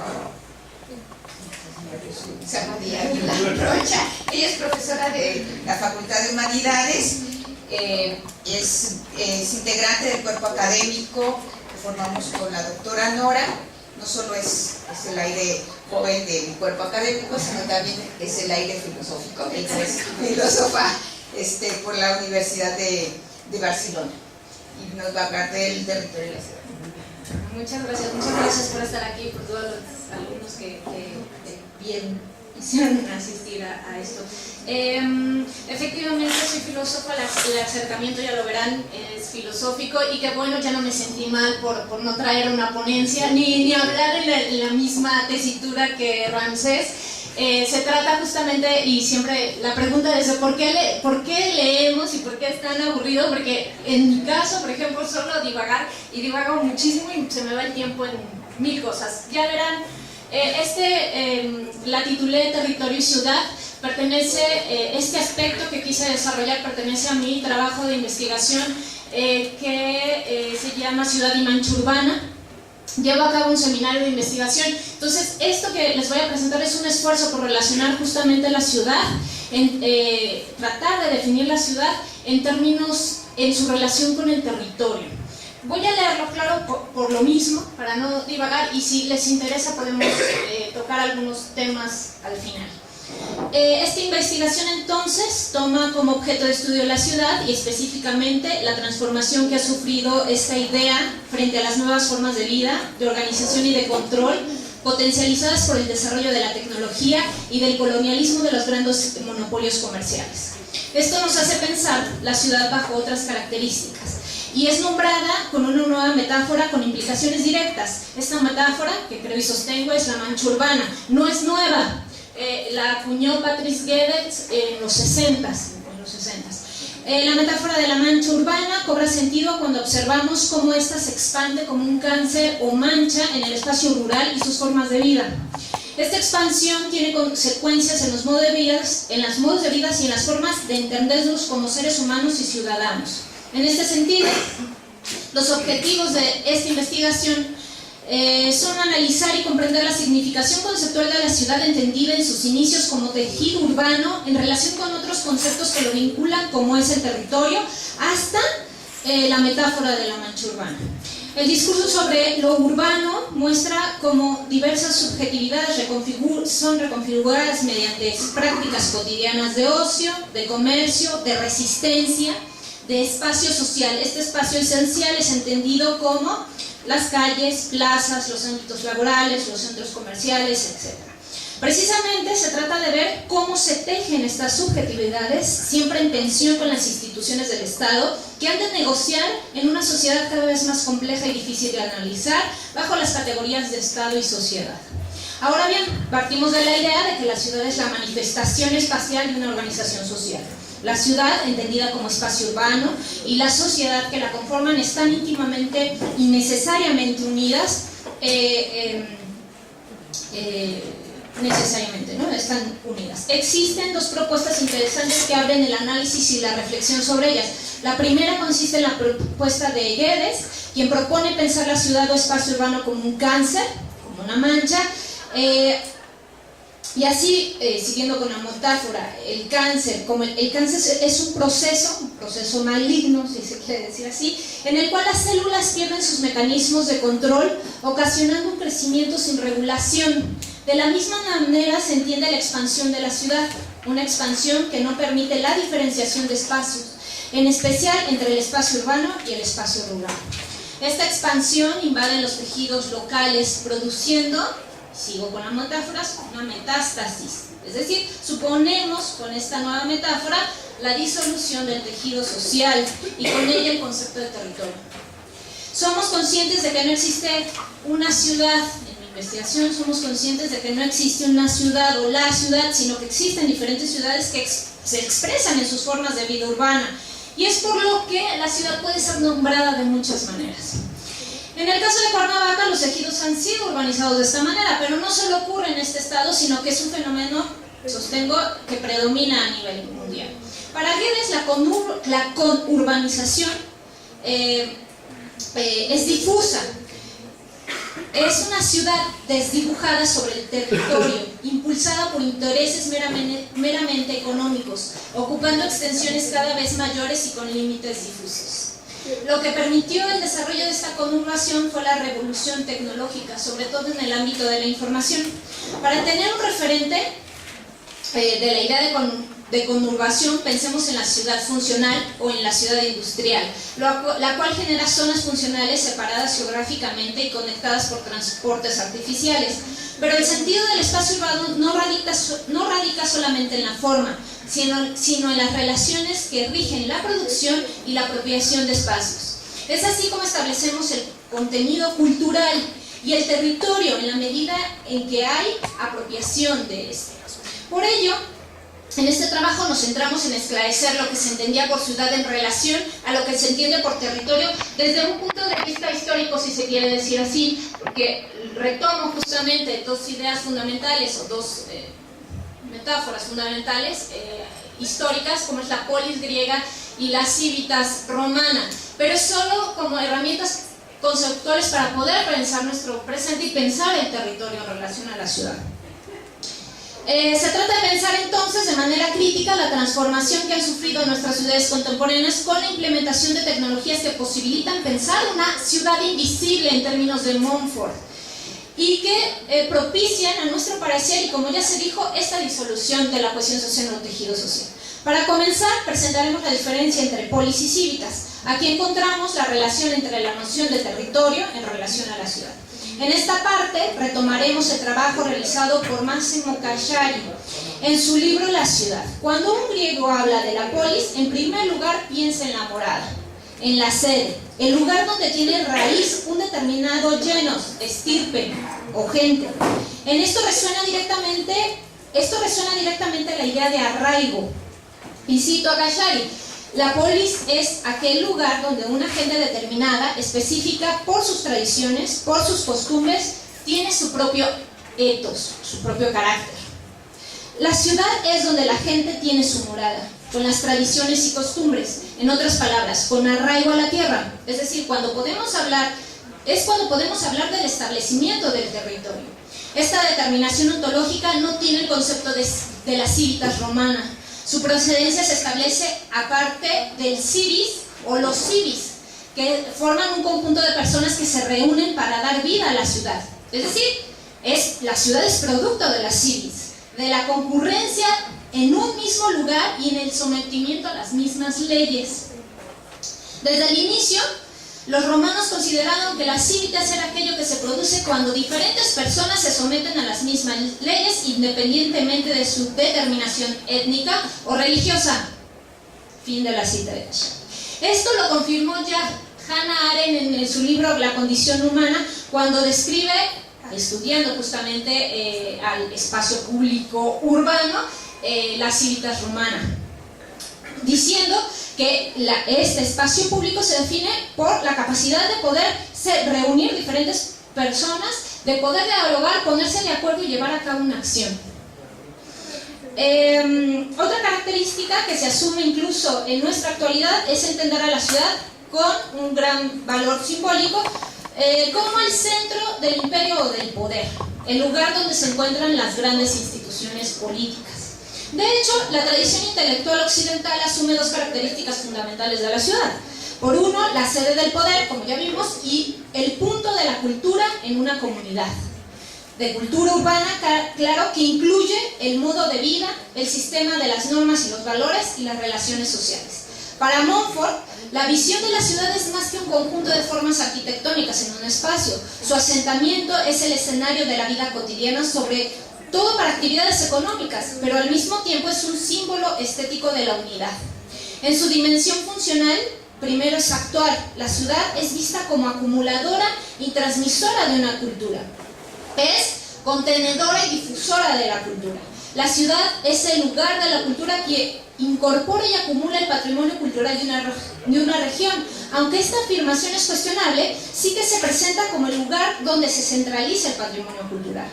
Águila Rocha. Ella es profesora de la Facultad de Humanidades, es integrante del cuerpo académico que formamos con la doctora Nora. No solo es el aire joven del cuerpo académico, sino también es el aire filosófico. Ella es filósofa por la Universidad de Barcelona, y nos va a hablar del territorio de la ciudad. Muchas gracias por estar aquí, por todos los alumnos que bien hicieron asistir a esto. Efectivamente soy filósofa, el acercamiento, ya lo verán, es filosófico, y que bueno, ya no me sentí mal por no traer una ponencia, ni hablar en la misma tesitura que Ramsés. Se trata justamente, y siempre la pregunta es ¿por qué leemos y por qué es tan aburrido? Porque en mi caso, por ejemplo, solo divagar, y divago muchísimo y se me va el tiempo en mil cosas. Ya verán, la titulé Territorio y Ciudad. Este aspecto que quise desarrollar pertenece a mi trabajo de investigación que se llama Ciudad y Mancha Urbana. Llevo a cabo un seminario de investigación. Entonces, esto que les voy a presentar es un esfuerzo por relacionar justamente la ciudad, tratar de definir la ciudad en su relación con el territorio. Voy a leerlo, claro, por lo mismo, para no divagar, y si les interesa podemos tocar algunos temas al final. Esta investigación entonces toma como objeto de estudio la ciudad, y específicamente la transformación que ha sufrido esta idea frente a las nuevas formas de vida, de organización y de control, potencializadas por el desarrollo de la tecnología y del colonialismo de los grandes monopolios comerciales. Esto nos hace pensar la ciudad bajo otras características, y es nombrada con una nueva metáfora con implicaciones directas. Esta metáfora, que creo y sostengo, es la mancha urbana. No es nueva. La acuñó Patrice Goebbels en los 60s. La metáfora de la mancha urbana cobra sentido cuando observamos cómo ésta se expande como un cáncer o mancha en el espacio rural y sus formas de vida. Esta expansión tiene consecuencias en los modos de vida y en las formas de entendernos como seres humanos y ciudadanos. En este sentido, los objetivos de esta investigación son analizar y comprender la significación conceptual de la ciudad entendida en sus inicios como tejido urbano en relación con otros conceptos que lo vinculan, como es el territorio, hasta la metáfora de la mancha urbana. El discurso sobre lo urbano muestra cómo diversas subjetividades son reconfiguradas mediante prácticas cotidianas de ocio, de comercio, de resistencia, de espacio social. Este espacio esencial es entendido como las calles, plazas, los ámbitos laborales, los centros comerciales, etc. Precisamente se trata de ver cómo se tejen estas subjetividades, siempre en tensión con las instituciones del Estado, que han de negociar en una sociedad cada vez más compleja y difícil de analizar, bajo las categorías de Estado y sociedad. Ahora bien, partimos de la idea de que la ciudad es la manifestación espacial de una organización social. La ciudad, entendida como espacio urbano, y la sociedad que la conforman están íntimamente y necesariamente unidas necesariamente, ¿no? Están unidas. Existen dos propuestas interesantes que abren el análisis y la reflexión sobre ellas. La primera consiste en la propuesta de Guedes, quien propone pensar la ciudad o espacio urbano como un cáncer, como una mancha, y así, siguiendo con la metáfora, el cáncer es un proceso maligno, si se quiere decir así, en el cual las células pierden sus mecanismos de control, ocasionando un crecimiento sin regulación. De la misma manera se entiende la expansión de la ciudad, una expansión que no permite la diferenciación de espacios, en especial entre el espacio urbano y el espacio rural. Esta expansión invade los tejidos locales, produciendo, sigo con las metáforas, una metástasis. Es decir, suponemos con esta nueva metáfora la disolución del tejido social y con ella el concepto de territorio. Somos conscientes de que no existe una ciudad. En mi investigación somos conscientes de que no existe una ciudad o la ciudad, sino que existen diferentes ciudades que se expresan en sus formas de vida urbana. Y es por lo que la ciudad puede ser nombrada de muchas maneras. En el caso de Cuernavaca, los ejidos han sido urbanizados de esta manera, pero no solo ocurre en este estado, sino que es un fenómeno, sostengo, que predomina a nivel mundial. Para Guedes, la conurbanización es difusa. Es una ciudad desdibujada sobre el territorio, impulsada por intereses meramente económicos, ocupando extensiones cada vez mayores y con límites difusos. Lo que permitió el desarrollo de esta conurbación fue la revolución tecnológica, sobre todo en el ámbito de la información. Para tener un referente de la idea de conurbación, pensemos en la ciudad funcional o en la ciudad industrial, la cual genera zonas funcionales separadas geográficamente y conectadas por transportes artificiales. Pero el sentido del espacio urbano no radica solamente en la forma, sino en las relaciones que rigen la producción y la apropiación de espacios. Es así como establecemos el contenido cultural y el territorio en la medida en que hay apropiación de este. Por ello, en este trabajo nos centramos en esclarecer lo que se entendía por ciudad en relación a lo que se entiende por territorio desde un punto de vista histórico, si se quiere decir así, porque retomo justamente dos ideas fundamentales o dos metáforas fundamentales históricas, como es la polis griega y la civitas romana, pero solo como herramientas conceptuales para poder pensar nuestro presente y pensar el territorio en relación a la ciudad. Se trata de pensar entonces de manera crítica la transformación que han sufrido nuestras ciudades contemporáneas con la implementación de tecnologías que posibilitan pensar una ciudad invisible en términos de Montfort y que propician a nuestro parecer, y como ya se dijo, esta disolución de la cohesión social en el tejido social. Para comenzar, presentaremos la diferencia entre polis y civitas. Aquí encontramos la relación entre la noción de territorio en relación a la ciudad. En esta parte retomaremos el trabajo realizado por Massimo Cacciari en su libro La ciudad. Cuando un griego habla de la polis, en primer lugar piensa en la morada, en la sede, el lugar donde tiene raíz un determinado genos, estirpe o gente. En esto resuena directamente la idea de arraigo. Y cito a Cacciari: la polis es aquel lugar donde una gente determinada, específica por sus tradiciones, por sus costumbres, tiene su propio ethos, su propio carácter. La ciudad es donde la gente tiene su morada, con las tradiciones y costumbres, en otras palabras, con arraigo a la tierra. Es decir, cuando podemos hablar del establecimiento del territorio. Esta determinación ontológica no tiene el concepto de la civitas romana. Su procedencia se establece aparte del civis o los civis, que forman un conjunto de personas que se reúnen para dar vida a la ciudad. Es decir, la ciudad es producto de las civis, de la concurrencia en un mismo lugar y en el sometimiento a las mismas leyes. Desde el inicio, los romanos consideraron que la civitas era aquello que se produce cuando diferentes personas se someten a las mismas leyes independientemente de su determinación étnica o religiosa. Fin de la cita de Cacciari. Esto lo confirmó ya Hannah Arendt en su libro La condición humana, cuando describe, estudiando justamente al espacio público urbano, la civitas romana, diciendo que este espacio público se define por la capacidad de poder reunir diferentes personas de poder dialogar, ponerse de acuerdo y llevar a cabo una acción. Otra característica que se asume incluso en nuestra actualidad es entender a la ciudad con un gran valor simbólico como el centro del imperio o del poder, el lugar donde se encuentran las grandes instituciones políticas. De hecho, la tradición intelectual occidental asume dos características fundamentales de la ciudad. Por uno, la sede del poder, como ya vimos, y el punto de la cultura en una comunidad. De cultura urbana, claro, que incluye el modo de vida, el sistema de las normas y los valores y las relaciones sociales. Para Montfort, la visión de la ciudad es más que un conjunto de formas arquitectónicas en un espacio. Su asentamiento es el escenario de la vida cotidiana, sobre todo para actividades económicas, pero al mismo tiempo es un símbolo estético de la unidad. En su dimensión funcional, primero es actual. La ciudad es vista como acumuladora y transmisora de una cultura. Es contenedora y difusora de la cultura. La ciudad es el lugar de la cultura que incorpora y acumula el patrimonio cultural de una región. Aunque esta afirmación es cuestionable, sí que se presenta como el lugar donde se centraliza el patrimonio cultural.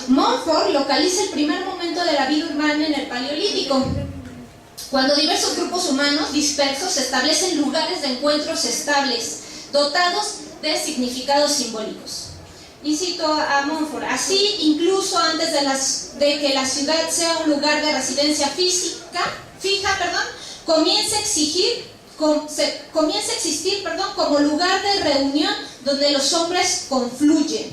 Montfort localiza el primer momento de la vida urbana en el Paleolítico, cuando diversos grupos humanos dispersos establecen lugares de encuentros estables, dotados de significados simbólicos. Y cito a Montfort: así, incluso antes de que la ciudad sea un lugar de residencia fija, comienza a existir como lugar de reunión donde los hombres confluyen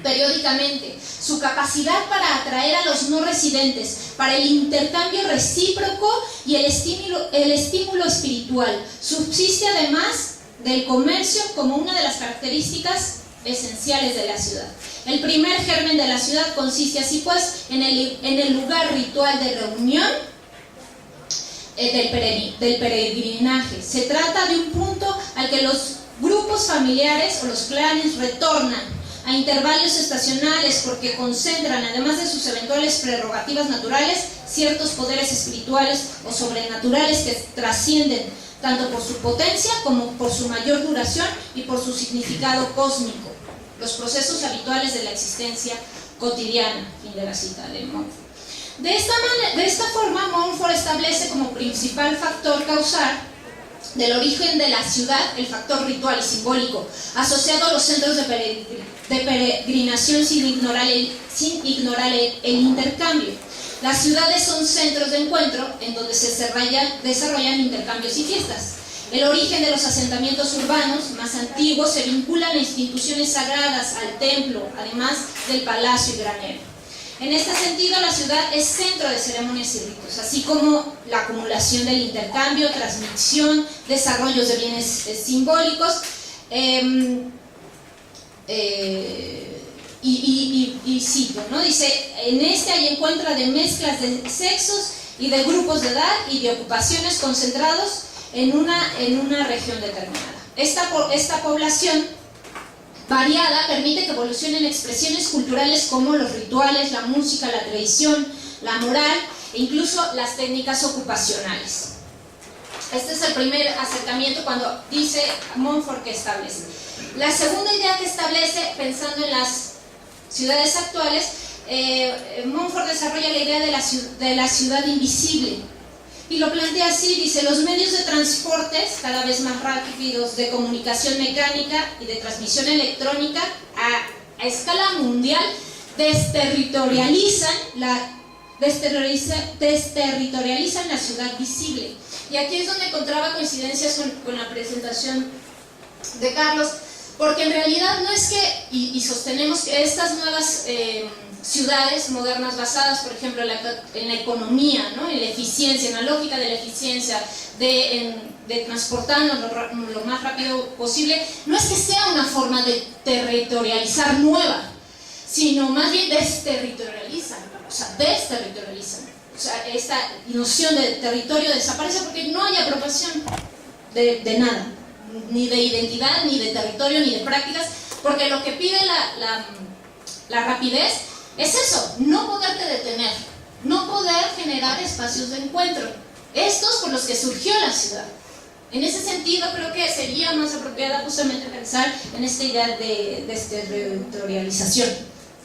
periódicamente. Su capacidad para atraer a los no residentes, para el intercambio recíproco y el estímulo espiritual, subsiste además del comercio como una de las características esenciales de la ciudad. El primer germen de la ciudad consiste así pues en el lugar ritual de reunión del peregrinaje. Se trata de un punto al que los grupos familiares o los clanes retornan a intervalos estacionales porque concentran, además de sus eventuales prerrogativas naturales, ciertos poderes espirituales o sobrenaturales que trascienden tanto por su potencia como por su mayor duración y por su significado cósmico, los procesos habituales de la existencia cotidiana. Fin de la cita de Montfort. De esta forma, Montfort establece como principal factor causal del origen de la ciudad el factor ritual y simbólico, asociado a los centros de peregrinación sin ignorar el intercambio. Las ciudades son centros de encuentro en donde se desarrollan intercambios y fiestas. El origen de los asentamientos urbanos más antiguos se vinculan a instituciones sagradas, al templo, además del palacio y granero. En este sentido, la ciudad es centro de ceremonias y ritos, así como la acumulación del intercambio, transmisión, desarrollos de bienes simbólicos, y cito, ¿no? Dice: en este hay encuentro de mezclas de sexos y de grupos de edad y de ocupaciones concentrados en una región determinada. Esta población variada permite que evolucionen expresiones culturales como los rituales, la música, la tradición, la moral e incluso las técnicas ocupacionales. Este es el primer acercamiento cuando dice Montfort que establece. La segunda idea que establece, pensando en las ciudades actuales, Montfort desarrolla la idea de la ciudad invisible. Y lo plantea así, dice: los medios de transportes cada vez más rápidos, de comunicación mecánica y de transmisión electrónica a escala mundial desterritorializan la ciudad visible. Y aquí es donde encontraba coincidencias con la presentación de Carlos, porque en realidad no es que, y sostenemos que estas nuevas ciudades modernas basadas, por ejemplo, en la economía, ¿no? En la eficiencia, en la lógica de la eficiencia, de transportarnos lo más rápido posible, no es que sea una forma de territorializar nueva, sino más bien desterritorializan, o sea, desterritorializan. O sea, esta noción de territorio desaparece porque no hay apropiación de nada, ni de identidad, ni de territorio, ni de prácticas, porque lo que pide la rapidez es eso: no poderte detener, no poder generar espacios de encuentro, estos por los que surgió la ciudad. En ese sentido, creo que sería más apropiada justamente pensar en esta idea de territorialización,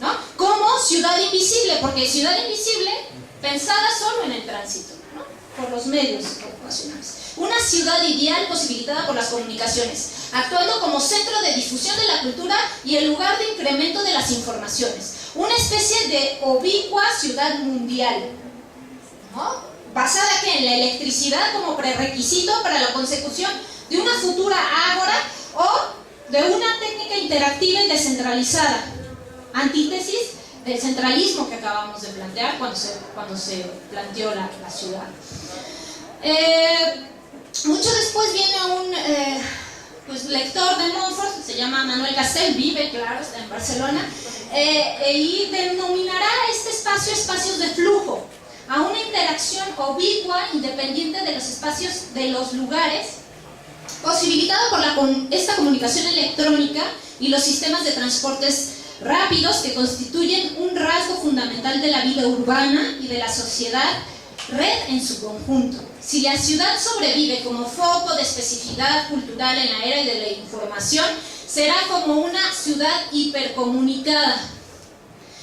¿no? Como ciudad invisible, porque ciudad invisible pensada solo en el tránsito, ¿no? Por los medios ocupacionales. Una ciudad ideal posibilitada por las comunicaciones, actuando como centro de difusión de la cultura y el lugar de incremento de las informaciones. Una especie de ubicua ciudad mundial, ¿no? Basada ¿qué? En la electricidad como prerequisito para la consecución de una futura ágora o de una técnica interactiva y descentralizada, antítesis del centralismo que acabamos de plantear cuando se planteó la ciudad. Mucho después viene un lector de Montfort, se llama Manuel Castell, vive, claro, está en Barcelona, y denominará este espacio espacios de flujo, a una interacción ubicua, independiente de los espacios, de los lugares, posibilitada por esta comunicación electrónica y los sistemas de transportes rápidos que constituyen un rasgo fundamental de la vida urbana y de la sociedad, red en su conjunto. Si la ciudad sobrevive como foco de especificidad cultural en la era de la información, será como una ciudad hipercomunicada.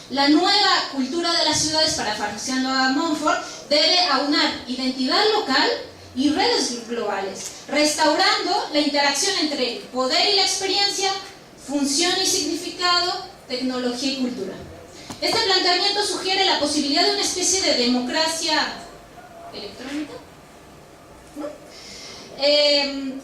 La nueva cultura de las ciudades, parafraseando a Montfort, debe aunar identidad local y redes globales, restaurando la interacción entre poder y la experiencia, función y significado, tecnología y cultura. Este planteamiento sugiere la posibilidad de una especie de democracia electrónica, ¿no?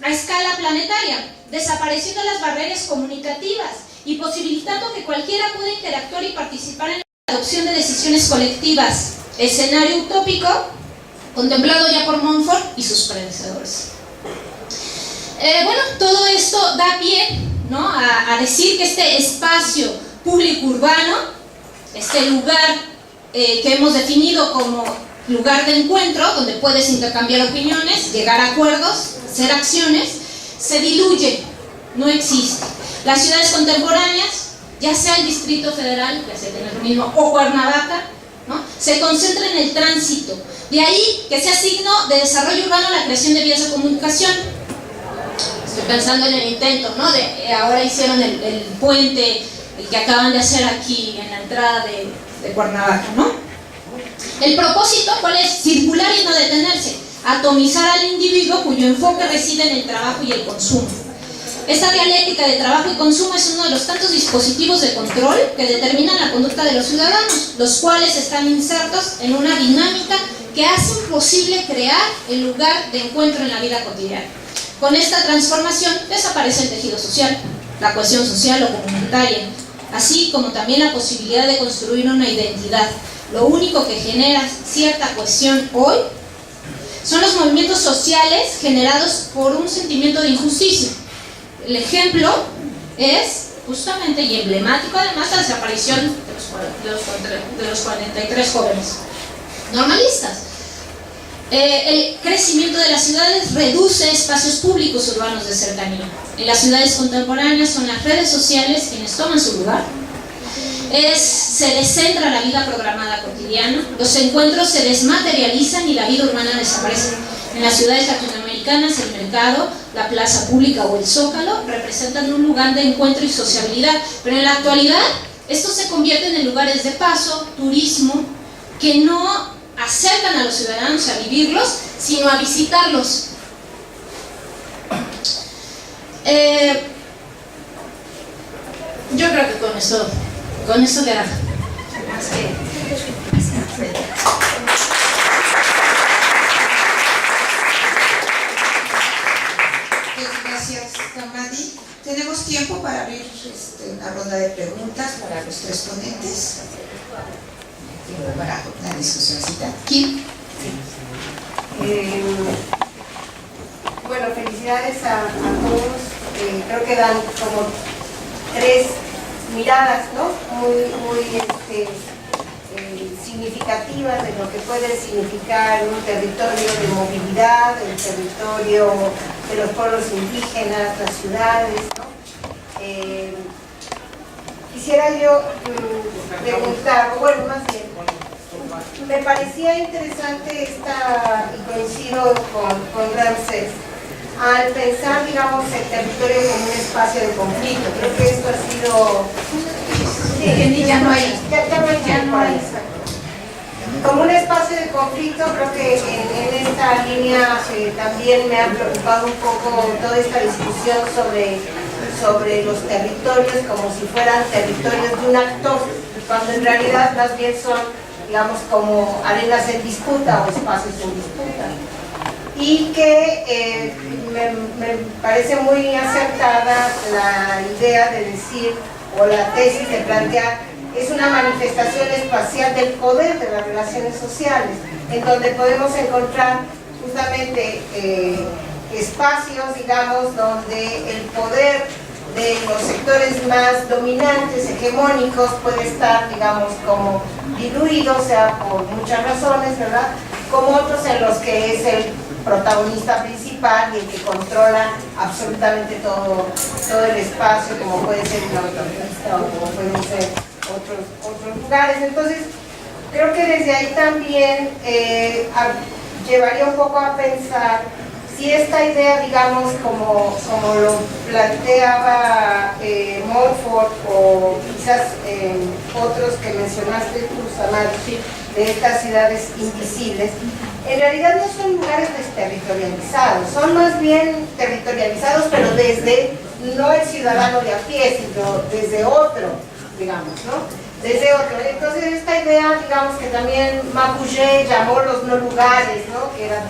A escala planetaria, desapareciendo las barreras comunicativas y posibilitando que cualquiera pueda interactuar y participar en la adopción de decisiones colectivas, escenario utópico contemplado ya por Montfort y sus predecesores. Bueno, todo esto da pie, ¿no?, a decir que este espacio público urbano, este lugar que hemos definido como lugar de encuentro, donde puedes intercambiar opiniones, llegar a acuerdos, hacer acciones, se diluye, no existe. Las ciudades contemporáneas, ya sea el Distrito Federal, ya sea tener lo mismo, o Cuernavaca, ¿no?, se concentran en el tránsito. De ahí que sea signo de desarrollo urbano la creación de vías de comunicación. Estoy pensando en el intento, ¿no?, ahora hicieron el puente, el que acaban de hacer aquí en la entrada de Cuernavaca, ¿no? El propósito, ¿cuál es? Circular y no detenerse, atomizar al individuo cuyo enfoque reside en el trabajo y el consumo. Esta dialéctica de trabajo y consumo es uno de los tantos dispositivos de control que determinan la conducta de los ciudadanos, los cuales están insertos en una dinámica que hace imposible crear el lugar de encuentro en la vida cotidiana. Con esta transformación desaparece el tejido social, la cohesión social o comunitaria, así como también la posibilidad de construir una identidad. Lo único que genera cierta cohesión hoy son los movimientos sociales generados por un sentimiento de injusticia. El ejemplo es justamente y emblemático, además, la desaparición de los 43 jóvenes normalistas. El crecimiento de las ciudades reduce espacios públicos urbanos de cercanía. En las ciudades contemporáneas son las redes sociales quienes toman su lugar. Se descentra la vida programada cotidiana, los encuentros se desmaterializan y la vida urbana desaparece. En las ciudades latinoamericanas, el mercado, la plaza pública o el zócalo representan un lugar de encuentro y sociabilidad, pero en la actualidad estos se convierten en lugares de paso, turismo, que no acercan a los ciudadanos a vivirlos, sino a visitarlos. Yo creo que con eso queda más que... Gracias, Tamadi. Tenemos tiempo para abrir una ronda de preguntas para los tres ponentes. Tiempo para una discusióncita. Kim. Bueno, felicidades a todos. Creo que dan como tres miradas, ¿no?, muy significativas de lo que puede significar un territorio de movilidad, el territorio de los pueblos indígenas, las ciudades, ¿no? Quisiera yo preguntar, o bueno, más bien, me parecía interesante y coincido con Ramsés, al pensar, digamos, el territorio como un espacio de conflicto. Creo que esto ha sido... Sí, ya no hay. Ya no hay. Como un espacio de conflicto, creo que en esta línea también me ha preocupado un poco toda esta discusión sobre los territorios como si fueran territorios de un actor, cuando en realidad más bien son, digamos, como arenas en disputa o espacios en disputa. Y que me parece muy acertada la idea de decir, o la tesis de plantear, es una manifestación espacial del poder de las relaciones sociales, en donde podemos encontrar justamente espacios, digamos, donde el poder de los sectores más dominantes, hegemónicos, puede estar, digamos, como diluido, o sea, por muchas razones, ¿verdad? Como otros en los que es el protagonista principal y el que controla absolutamente todo el espacio, como puede ser una autopista o como pueden ser otros lugares. Entonces, creo que desde ahí también llevaría un poco a pensar si esta idea, digamos, como lo planteaba Montfort o quizás otros que mencionaste tú, Samarchi, de estas ciudades invisibles, en realidad no son lugares desterritorializados, son más bien territorializados, pero desde, no el ciudadano de a pie, sino desde otro, digamos, ¿no? Desde otro. Entonces esta idea, digamos, que también Mapouget llamó los no lugares, ¿no? Que era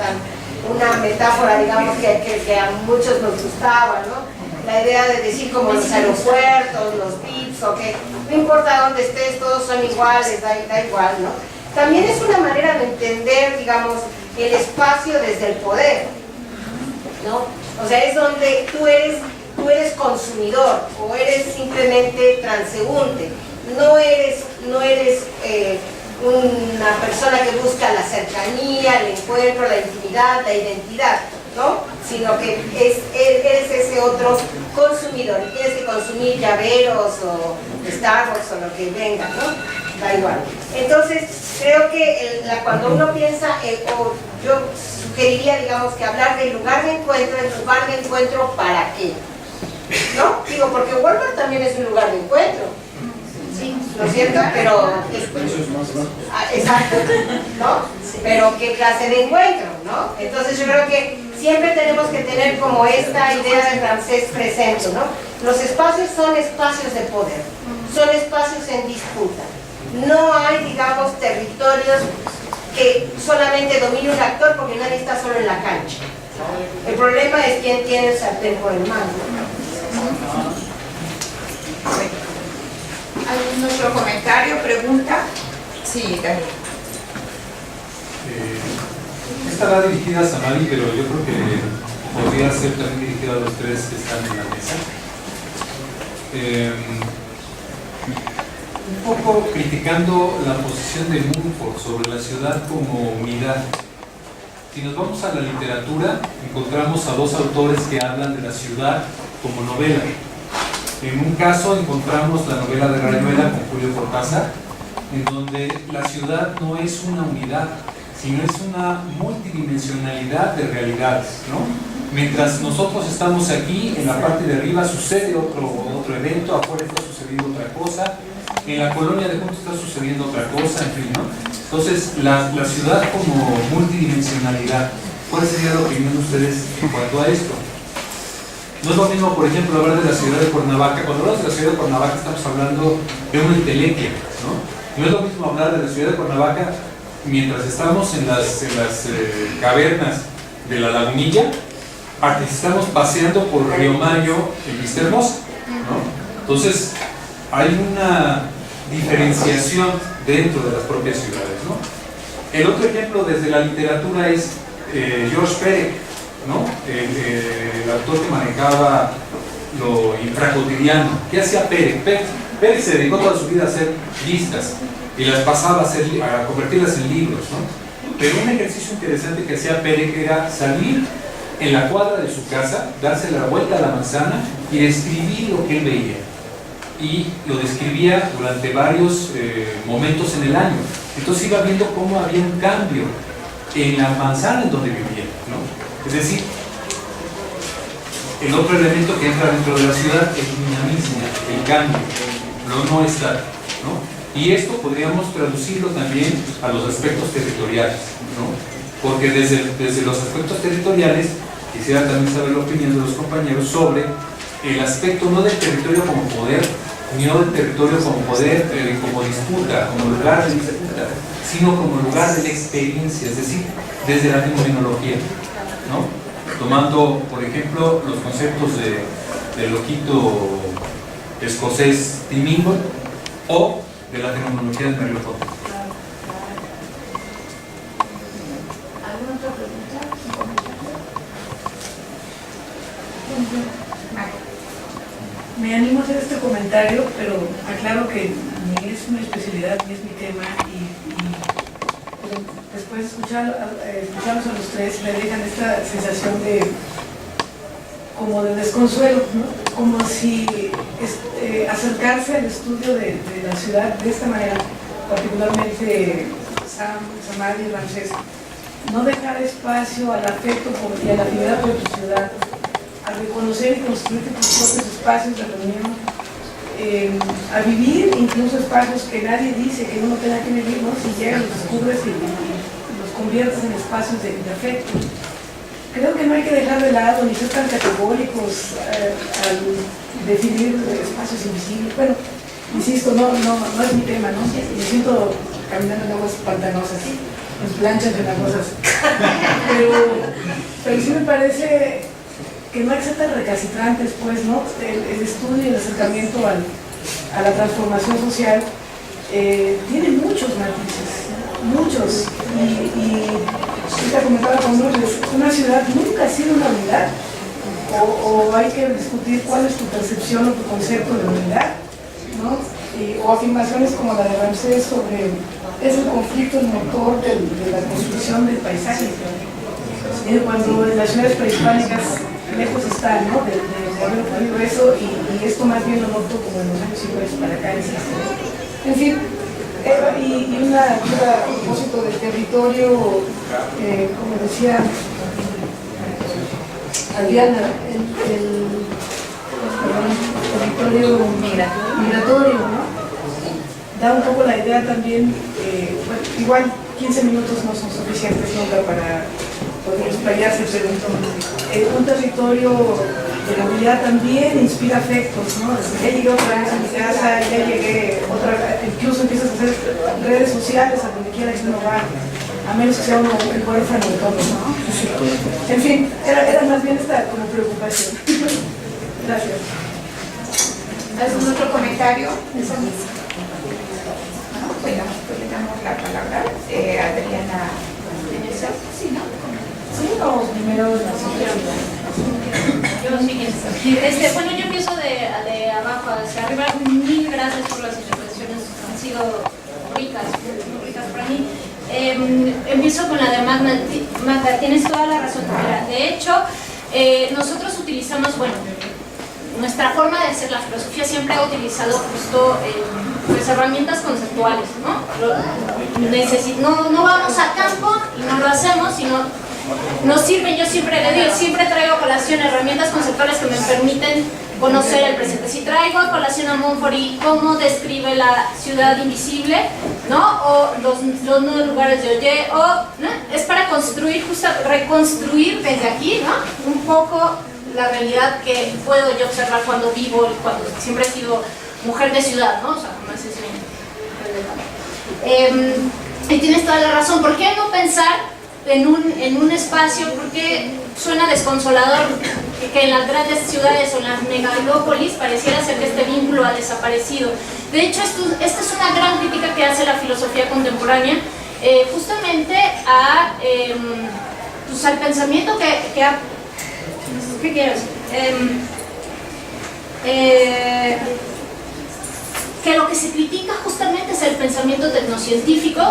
una metáfora, digamos, que a muchos nos gustaba, ¿no? La idea de decir como los aeropuertos, los BIPs, o que no importa dónde estés, todos son iguales, da igual, ¿no? También es una manera de entender, digamos, el espacio desde el poder, ¿no? O sea, es donde tú eres consumidor o eres simplemente transeúnte, no eres una persona que busca la cercanía, el encuentro, la intimidad, la identidad, ¿no? Sino que eres ese otro consumidor y tienes que consumir llaveros o Starbucks o lo que venga, ¿no? Da igual. Entonces, creo que cuando uno piensa, o yo sugeriría, digamos, que hablar del lugar de encuentro, el lugar de encuentro ¿para qué? ¿No? Digo, porque Walmart también es un lugar de encuentro. Sí, ¿no es cierto? Pero... exacto, ¿no? Pero ¿qué clase de encuentro, no? Entonces yo creo que siempre tenemos que tener como esta idea de Ramsés presente, ¿no? Los espacios son espacios de poder, son espacios en disputa. No hay, digamos, territorios que solamente domine un actor porque nadie está solo en la cancha. El problema es quién tiene el sartén por el mango. ¿Algún otro comentario, pregunta? Sí, Daniel. Esta va dirigida a Samari, pero yo creo que podría ser también dirigida a los tres que están en la mesa. Un poco criticando la posición de Montfort sobre la ciudad como unidad. Si nos vamos a la literatura, encontramos a dos autores que hablan de la ciudad como novela. En un caso encontramos la novela de Rayuela con Julio Cortázar, en donde la ciudad no es una unidad, sino es una multidimensionalidad de realidades, ¿no? Mientras nosotros estamos aquí, en la parte de arriba sucede otro evento, afuera está sucediendo otra cosa, en la colonia de juntos está sucediendo otra cosa, en fin, ¿no? Entonces, la ciudad como multidimensionalidad, ¿cuál sería la opinión de ustedes en cuanto a esto? No es lo mismo, por ejemplo, hablar de la ciudad de Cuernavaca. Cuando hablamos de la ciudad de Cuernavaca estamos hablando de una entelequia, ¿no? No es lo mismo hablar de la ciudad de Cuernavaca mientras estamos en las cavernas de la Lagunilla, estamos paseando por Río Mayo en Vistahermosa, ¿no? Entonces, hay una diferenciación dentro de las propias ciudades, ¿no? El otro ejemplo desde la literatura es George Perec, ¿no? El autor que manejaba lo infracotidiano. ¿Qué hacía Perec? Perec se dedicó toda su vida a hacer listas y las pasaba a convertirlas en libros, ¿no? Pero un ejercicio interesante que hacía Perec era salir en la cuadra de su casa, darse la vuelta a la manzana y describir lo que él veía. Y lo describía durante varios momentos en el año. Entonces iba viendo cómo había un cambio en la manzana en donde vivía, ¿no? Es decir, el otro elemento que entra dentro de la ciudad, el dinamismo, el cambio, no estar, ¿no? Y esto podríamos traducirlo también a los aspectos territoriales, ¿no? Porque desde los aspectos territoriales, quisiera también saber la opinión de los compañeros sobre el aspecto no del territorio como poder, ni no del territorio como poder, como disputa, como lugar de disputa, sino como lugar de la experiencia, es decir, desde la fenomenología, ¿no? Tomando, por ejemplo, los conceptos del loquito escocés Tim Ingold o de la fenomenología de Merleau-Ponty. ¿Alguna otra pregunta? Me animo a hacer este comentario, pero aclaro que ni es mi especialidad, ni es mi tema, pero después de escucharlos a los tres me dejan esta sensación como de desconsuelo, ¿no? Como si acercarse al estudio de la ciudad de esta manera, particularmente Samadhi y Ramsés, no dejar espacio al afecto y a la actividad por tu ciudad, a reconocer y construir tus propios espacios de reunión, a vivir incluso espacios que nadie dice que uno tenga que vivir, ¿no? Si llegas, los descubres y los conviertes en espacios de afecto. Creo que no hay que dejar de lado ni ser tan categóricos al definir espacios invisibles. Bueno, insisto, no es mi tema, ¿no? Me siento caminando en aguas pantanosas, en planchas venagosas. Pero sí me parece que no hay que ser tan recalcitrantes, pues, ¿no? El estudio y el acercamiento a la transformación social tiene muchos matices, muchos. Y ahorita comentaba con Lourdes, una ciudad nunca ha sido una unidad, o hay que discutir cuál es tu percepción o tu concepto de unidad, ¿no? O afirmaciones como la de Ramsés sobre es el conflicto, el motor de la construcción del paisaje. Cuando en las ciudades prehispánicas lejos están, ¿no? De haber ocurrido eso, y esto más bien lo noto como en los años 50 para acá. En fin, y una duda a propósito del territorio, como decía Adriana, el territorio migratorio, ¿no? Da un poco la idea también, bueno, igual 15 minutos no son suficientes nunca para poder explayarse, pero un territorio de la unidad también inspira afectos, ¿no? Ya llegué otra vez a mi casa, ya llegué otra vez, incluso empiezas a hacer redes sociales a donde quiera que uno va, a menos que sea uno el huérfano de todos, ¿no? En fin, era más bien esta como preocupación. Gracias. ¿Algún otro comentario? Bueno, pues le damos la palabra a Adriana. Sí, ¿no? Sí, o primero Bueno, yo empiezo de abajo hacia arriba. Mil gracias por las intervenciones, han sido ricas, muy ricas para mí. Empiezo con la de Magda, tienes toda la razón. Mira, de hecho, nosotros utilizamos, bueno, nuestra forma de hacer la filosofía siempre ha utilizado justo pues herramientas conceptuales, ¿no? No vamos a campo y no lo hacemos, sino nos sirven. Yo siempre le digo, siempre traigo a colación herramientas conceptuales que me permiten conocer el presente. Si traigo a colación a Montfort cómo describe la ciudad invisible, ¿no? O los 9 lugares de Ollé, ¿no? Es para construir, justo reconstruir desde aquí, ¿no? Un poco la realidad que puedo yo observar cuando vivo, cuando siempre he sido mujer de ciudad, ¿no? O sea, no sé si y tienes toda la razón. ¿Por qué no pensar en un espacio? Porque suena desconsolador que en las grandes ciudades o en las megalópolis pareciera ser que este vínculo ha desaparecido. De hecho, esta es una gran crítica que hace la filosofía contemporánea, justamente pues al pensamiento que ha... ¿Qué quiero decir? Que lo que se critica justamente es el pensamiento tecnocientífico,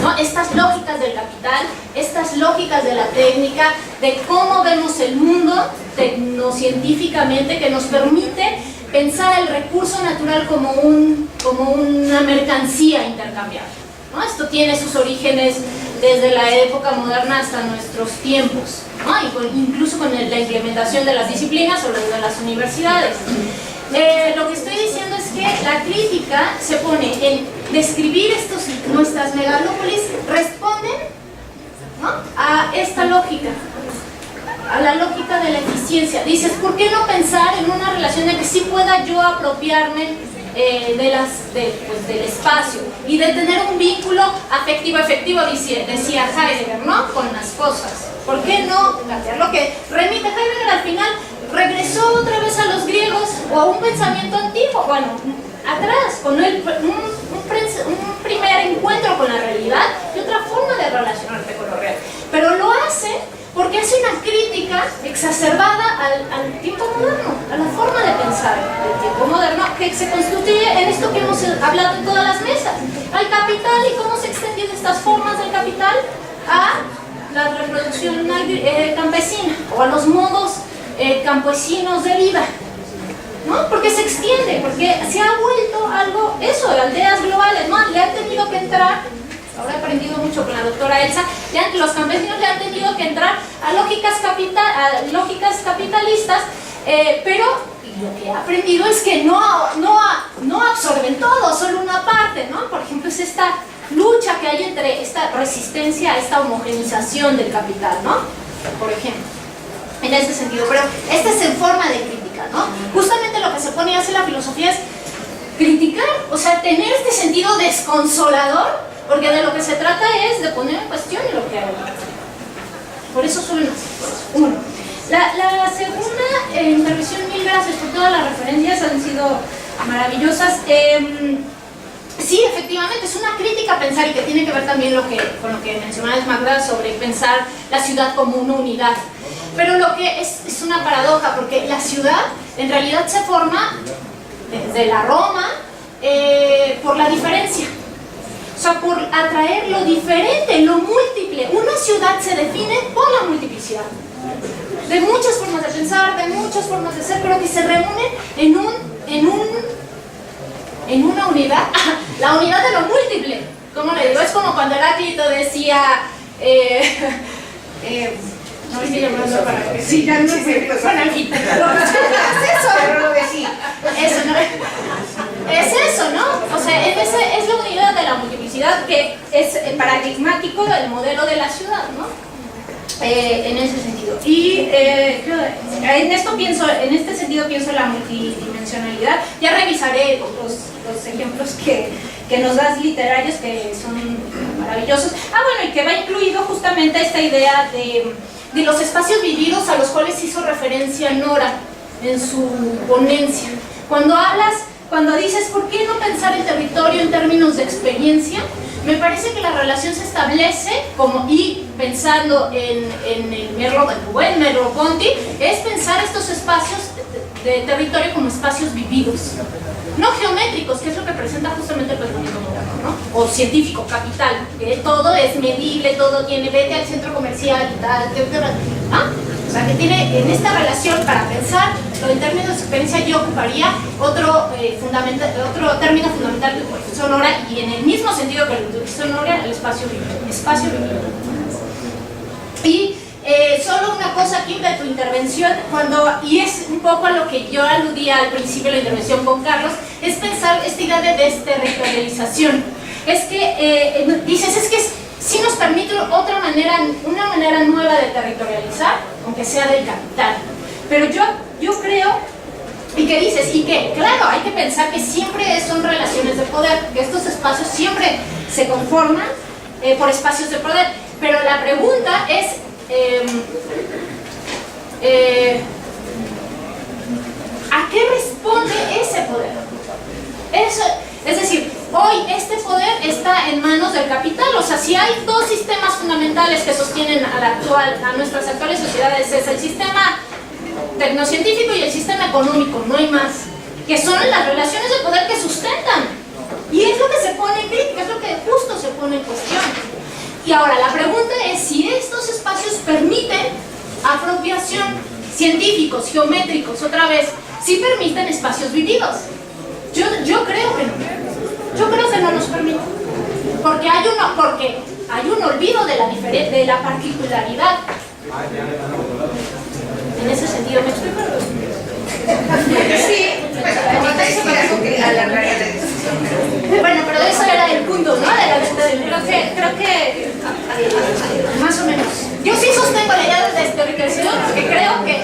¿no? Estas lógicas del capital, estas lógicas de la técnica, de cómo vemos el mundo tecnocientíficamente, que nos permite pensar el recurso natural como una mercancía intercambiable, ¿no? Esto tiene sus orígenes desde la época moderna hasta nuestros tiempos, ¿no? Incluso con la implementación de las disciplinas o de las universidades. Lo que estoy diciendo es que la crítica se pone en describir nuestras megalópolis, responden, ¿no?, a esta lógica, a la lógica de la eficiencia. Dices, ¿por qué no pensar en una relación de que sí pueda yo apropiarme del espacio y de tener un vínculo afectivo, decía Heidegger, ¿no?, con las cosas? ¿Por qué no cambiar lo que remite Heidegger? Al final regresó otra vez a los griegos o a un pensamiento antiguo, bueno, atrás, con un primer encuentro con la realidad y otra forma de relacionarte con lo real. Pero lo hace porque hace una crítica exacerbada al tiempo moderno, a la forma de pensar del tiempo moderno, que se constituye en esto que hemos hablado en todas las mesas, al capital y cómo se extienden estas formas del capital a la reproducción campesina o a los modos campesinos de vida, ¿no? Porque se extiende, porque se ha vuelto algo, eso, de aldeas globales, ¿no? Le han tenido que entrar, ahora he aprendido mucho con la doctora Elsa, los campesinos le han tenido que entrar a lógicas capitalistas, pero lo que he aprendido es que no absorben todo, solo una parte, ¿no? Por ejemplo, es esta lucha que hay entre esta resistencia a esta homogenización del capital, ¿no? Por ejemplo, en ese sentido, pero esta es en forma de crítica, ¿no? Justamente lo que se pone y hace la filosofía es criticar, o sea, tener este sentido desconsolador, porque de lo que se trata es de poner en cuestión lo que hay. Por eso suelen hacer. Uno. La segunda intervención, mil gracias por todas las referencias, han sido maravillosas. Sí, efectivamente, es una crítica a pensar y que tiene que ver también con lo que mencionaba Magda sobre pensar la ciudad como una unidad. Pero lo que es una paradoja, porque la ciudad en realidad se forma desde la Roma por la diferencia. O sea, por atraer lo diferente, lo múltiple. Una ciudad se define por la multiplicidad. De muchas formas de pensar, de muchas formas de ser, pero que se reúnen en una unidad. La unidad de lo múltiple. ¿Cómo le digo? Es como cuando Heráclito decía... no estoy llamando para que sí, ya no sé, con el es eso, pero lo decía. Eso, ¿no? Es eso, ¿no? O sea, es la unidad de la multiplicidad que es paradigmático del modelo de la ciudad, ¿no? En ese sentido. Y en este sentido pienso en la multidimensionalidad. Ya revisaré los ejemplos que nos das literarios, que son maravillosos. Bueno, y que va incluido justamente esta idea de los espacios vividos a los cuales hizo referencia Nora en su ponencia. Cuando dices, ¿por qué no pensar el territorio en términos de experiencia? Me parece que la relación se establece y pensando en el Merleau-Ponty, es pensar estos espacios de territorio como espacios vividos, no geométricos, que es lo que presenta justamente el pensamiento moderno, ¿no? O científico, capital, que todo es medible, todo tiene, vete al centro comercial y tal, ¿no? O sea, que tiene en esta relación para pensar en términos de experiencia. Yo ocuparía otro término fundamental que utilizó Nora, y en el mismo sentido que lo utilizó Nora, el espacio vivido. Y solo una cosa aquí de tu intervención, y es un poco a lo que yo aludía al principio de la intervención con Carlos, es pensar esta idea de desterritorialización. Es que dices, es que sí nos permite una manera nueva de territorializar, aunque sea del capital. Pero yo creo, ¿y qué dices? Y que, claro, hay que pensar que siempre son relaciones de poder, que estos espacios siempre se conforman por espacios de poder. Pero la pregunta es, ¿a qué responde ese poder? Es decir, hoy este poder está en manos del capital. O sea, si hay dos sistemas fundamentales que sostienen a nuestras actuales sociedades, es el sistema tecnocientífico y el sistema económico, no hay más, que son las relaciones de poder que sustentan. Y es lo que se pone en crítica, es lo que justo se pone en cuestión. Y ahora la pregunta es si estos espacios permiten apropiación, científicos, geométricos, otra vez, si permiten espacios vividos. Yo creo que no. Yo creo que no nos permite. Porque hay un olvido de la particularidad. En ese sentido, ¿me explico? Sí, a la realidad. Bueno, pero eso era el punto, ¿no? Creo que más o menos. Yo sí sostengo la idea de desterritorialización porque creo que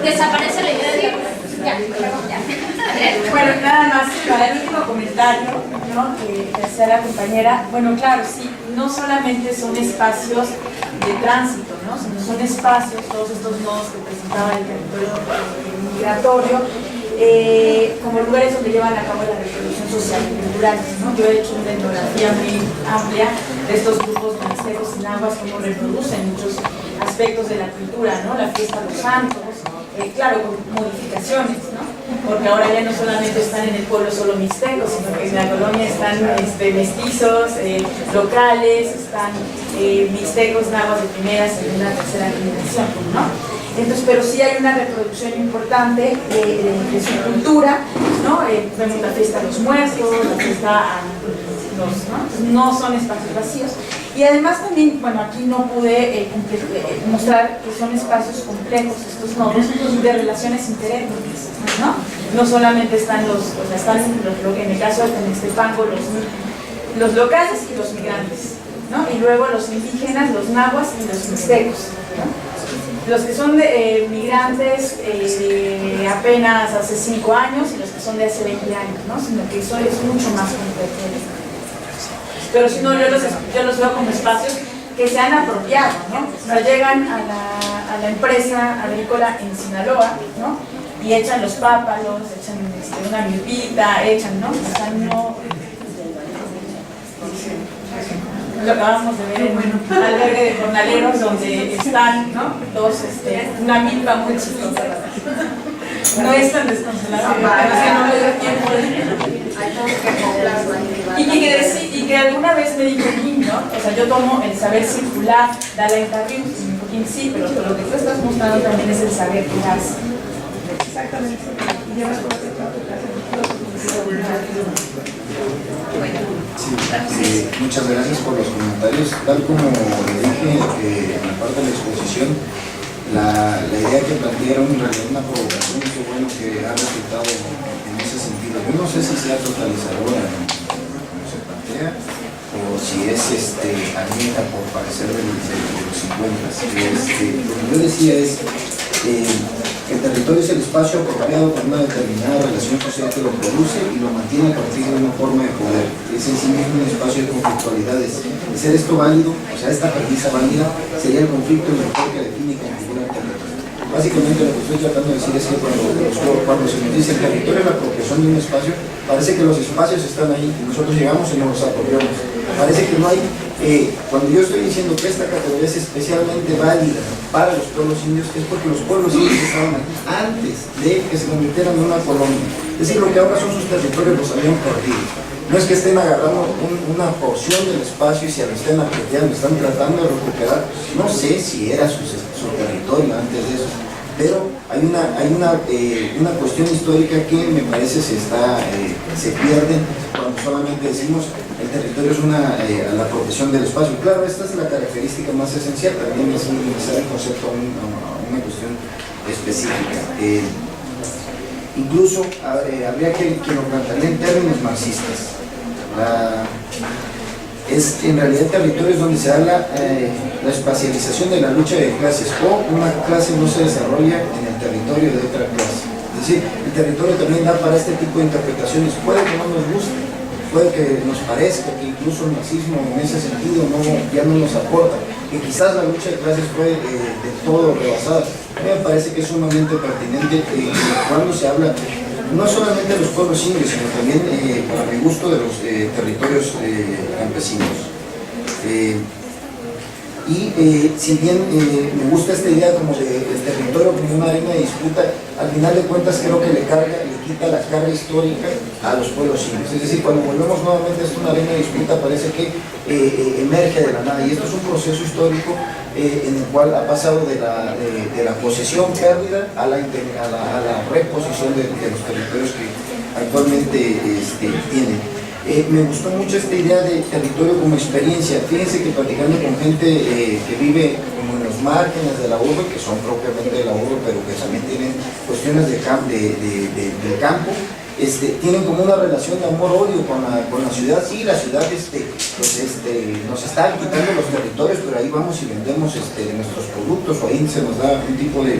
desaparece la idea de... Ya. Bueno, nada más para el último comentario, ¿no? Que hacía la compañera. Bueno, claro, sí, no solamente son espacios de tránsito, ¿no? Sino son espacios, todos estos nodos que presentaba el territorio migratorio, como lugares donde llevan a cabo la reproducción social y cultural, ¿no? Yo he hecho una etnografía muy amplia de estos grupos mixtecos y nahuas, cómo reproducen muchos aspectos de la cultura, ¿no? La fiesta de los santos, claro, con modificaciones, ¿no? Porque ahora ya no solamente están en el pueblo solo mixtecos, sino que en la colonia están mestizos, locales, están mixtecos, nahuas de primera, segunda, tercera generación, ¿no? Entonces, pero sí hay una reproducción importante de su cultura, ¿no? Vemos la fiesta de los muertos, la fiesta a los, ¿no? No son espacios vacíos. Y además también, bueno, aquí no pude mostrar que son espacios complejos estos nodos de relaciones interétnicas, ¿no? No solamente están en el caso de Tenextepango, los locales y los migrantes, ¿no? Y luego los indígenas, los nahuas y los mixtecos, ¿no? Los que son migrantes apenas hace 5 años y los que son de hace 20 años, ¿no? Sino que eso es mucho más complejo. Pero si no, yo los veo como espacios que se han apropiado, ¿no? O sea, llegan a la empresa agrícola en Sinaloa, ¿no? Y echan los pápalos, echan una milpita, ¿no? O sea, no... Lo acabamos de ver en un albergue de jornaleros donde están, ¿no? Una milpa muy chiquita. No es tan desconsolable, pero no me dio tiempo y que alguna vez me dijo Kim, ¿no? O sea, yo tomo el saber circular, da la interview, y me dijo Kim, sí, pero lo que tú estás mostrando también es el saber quedarse. Exactamente. Y ya me acuerdo que Sí, muchas gracias por los comentarios. Tal como le dije en la parte de la exposición, la idea que plantearon en realidad una provocación, qué bueno que ha resultado en ese sentido. Yo no sé si sea totalizadora como se plantea o si es añeja por parecer de los 50. Lo que yo decía es el territorio es el espacio apropiado con una determinada relación social que lo produce y lo mantiene a partir de una forma de poder. Es en sí mismo un espacio de conflictualidades. De ser esto válido, o sea, esta premisa válida, sería el conflicto el motor que define y configura el territorio. Básicamente lo que estoy tratando de decir es que cuando se nos dice el territorio es la apropiación de un espacio, parece que los espacios están ahí y nosotros llegamos y nos los apropiamos. Parece que no hay, cuando yo estoy diciendo que esta categoría es especialmente válida para los pueblos indios, es porque los pueblos indios estaban aquí antes de que se convirtieran en una colonia. Es decir, lo que ahora son sus territorios los habían perdido. No es que estén agarrando una porción del espacio y se lo estén apropiando, están tratando de recuperar. No sé si era su territorio antes de eso, pero hay una cuestión histórica que me parece se pierde cuando solamente decimos el territorio es la protección del espacio. Claro, esta es la característica más esencial, también es necesario el concepto a una cuestión específica. Incluso habría que lo plantearía en términos marxistas. En realidad territorios donde se da la espacialización de la lucha de clases, o una clase no se desarrolla en el territorio de otra clase. Es decir, el territorio también da para este tipo de interpretaciones. Puede que no nos guste, puede que nos parezca que incluso el marxismo en ese sentido ya no nos aporta, que quizás la lucha de clases fue de todo rebasada. A mí me parece que es sumamente pertinente cuando se habla no solamente de los pueblos indios, sino también, para mi gusto, de los territorios campesinos. Si bien me gusta esta idea como del territorio como una arena de disputa, al final de cuentas creo que le quita la carga histórica a los pueblos indios. Es decir, cuando volvemos nuevamente a una arena de disputa parece que emerge de la nada, y esto es un proceso histórico en el cual ha pasado de la posesión pérdida a la reposición de los territorios que actualmente tienen. Me gustó mucho esta idea de territorio como experiencia. Fíjense que platicando con gente que vive como en los márgenes de la urbe, que son propiamente de la urbe, pero que también tienen cuestiones del campo, tienen como una relación de amor-odio con la ciudad. Sí, la ciudad nos está quitando los territorios, pero ahí vamos y vendemos nuestros productos, o ahí se nos da un tipo de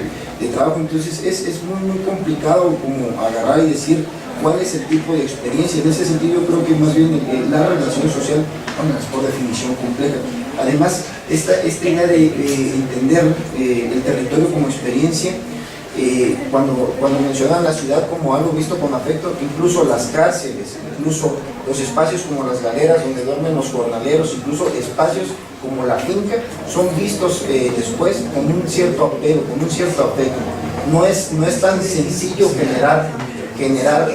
trabajo. Entonces es muy complicado como agarrar y decir cuál es el tipo de experiencia. En ese sentido yo creo que más bien la relación social, bueno, es por definición compleja. Además, esta idea de entender el territorio como experiencia, cuando mencionan la ciudad como algo visto con afecto, incluso las cárceles, incluso los espacios como las galeras donde duermen los jornaleros, incluso espacios como la finca, son vistos después con un cierto apego, con un cierto afecto. No es tan sencillo generar,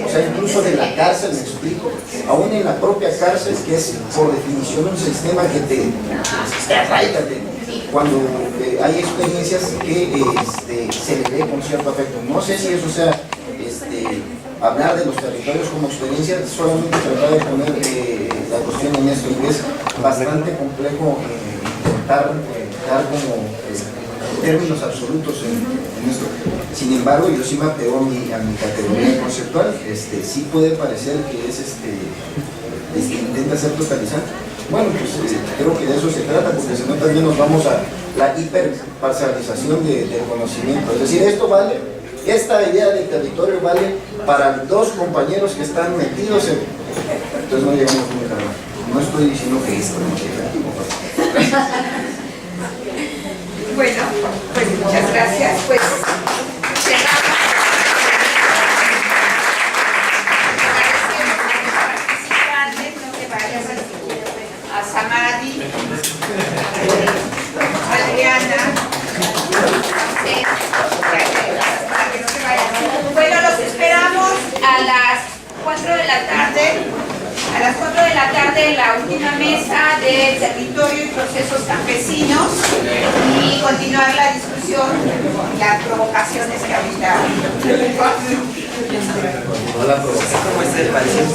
o sea, incluso de la cárcel, me explico, aún en la propia cárcel, que es por definición un sistema que te arraiga, cuando hay experiencias que se le ve con cierto afecto. No sé si eso sea hablar de los territorios como experiencia, solamente tratar de poner la cuestión en esto, y es bastante complejo intentar dar como términos absolutos en esto. Sin embargo, yo sí me apego a mi categoría conceptual. Sí puede parecer que intenta ser totalizante. Bueno, pues creo que de eso se trata, porque si no también nos vamos a la hiperparcialización del conocimiento. Es decir, esto vale, esta idea de territorio vale para dos compañeros que están metidos en... Entonces no llegamos muy lejos. No estoy diciendo que esto no llega. Bueno, pues muchas gracias. Pues cerramos. No te vayas a Samadi, Adriana, para que no te vayas. Bueno, los esperamos a las 4 de la tarde. A las 4 de la tarde en la última mesa de territorio y procesos campesinos, y continuar la discusión y las provocaciones que ahorita... No la provocación, como es el parecer,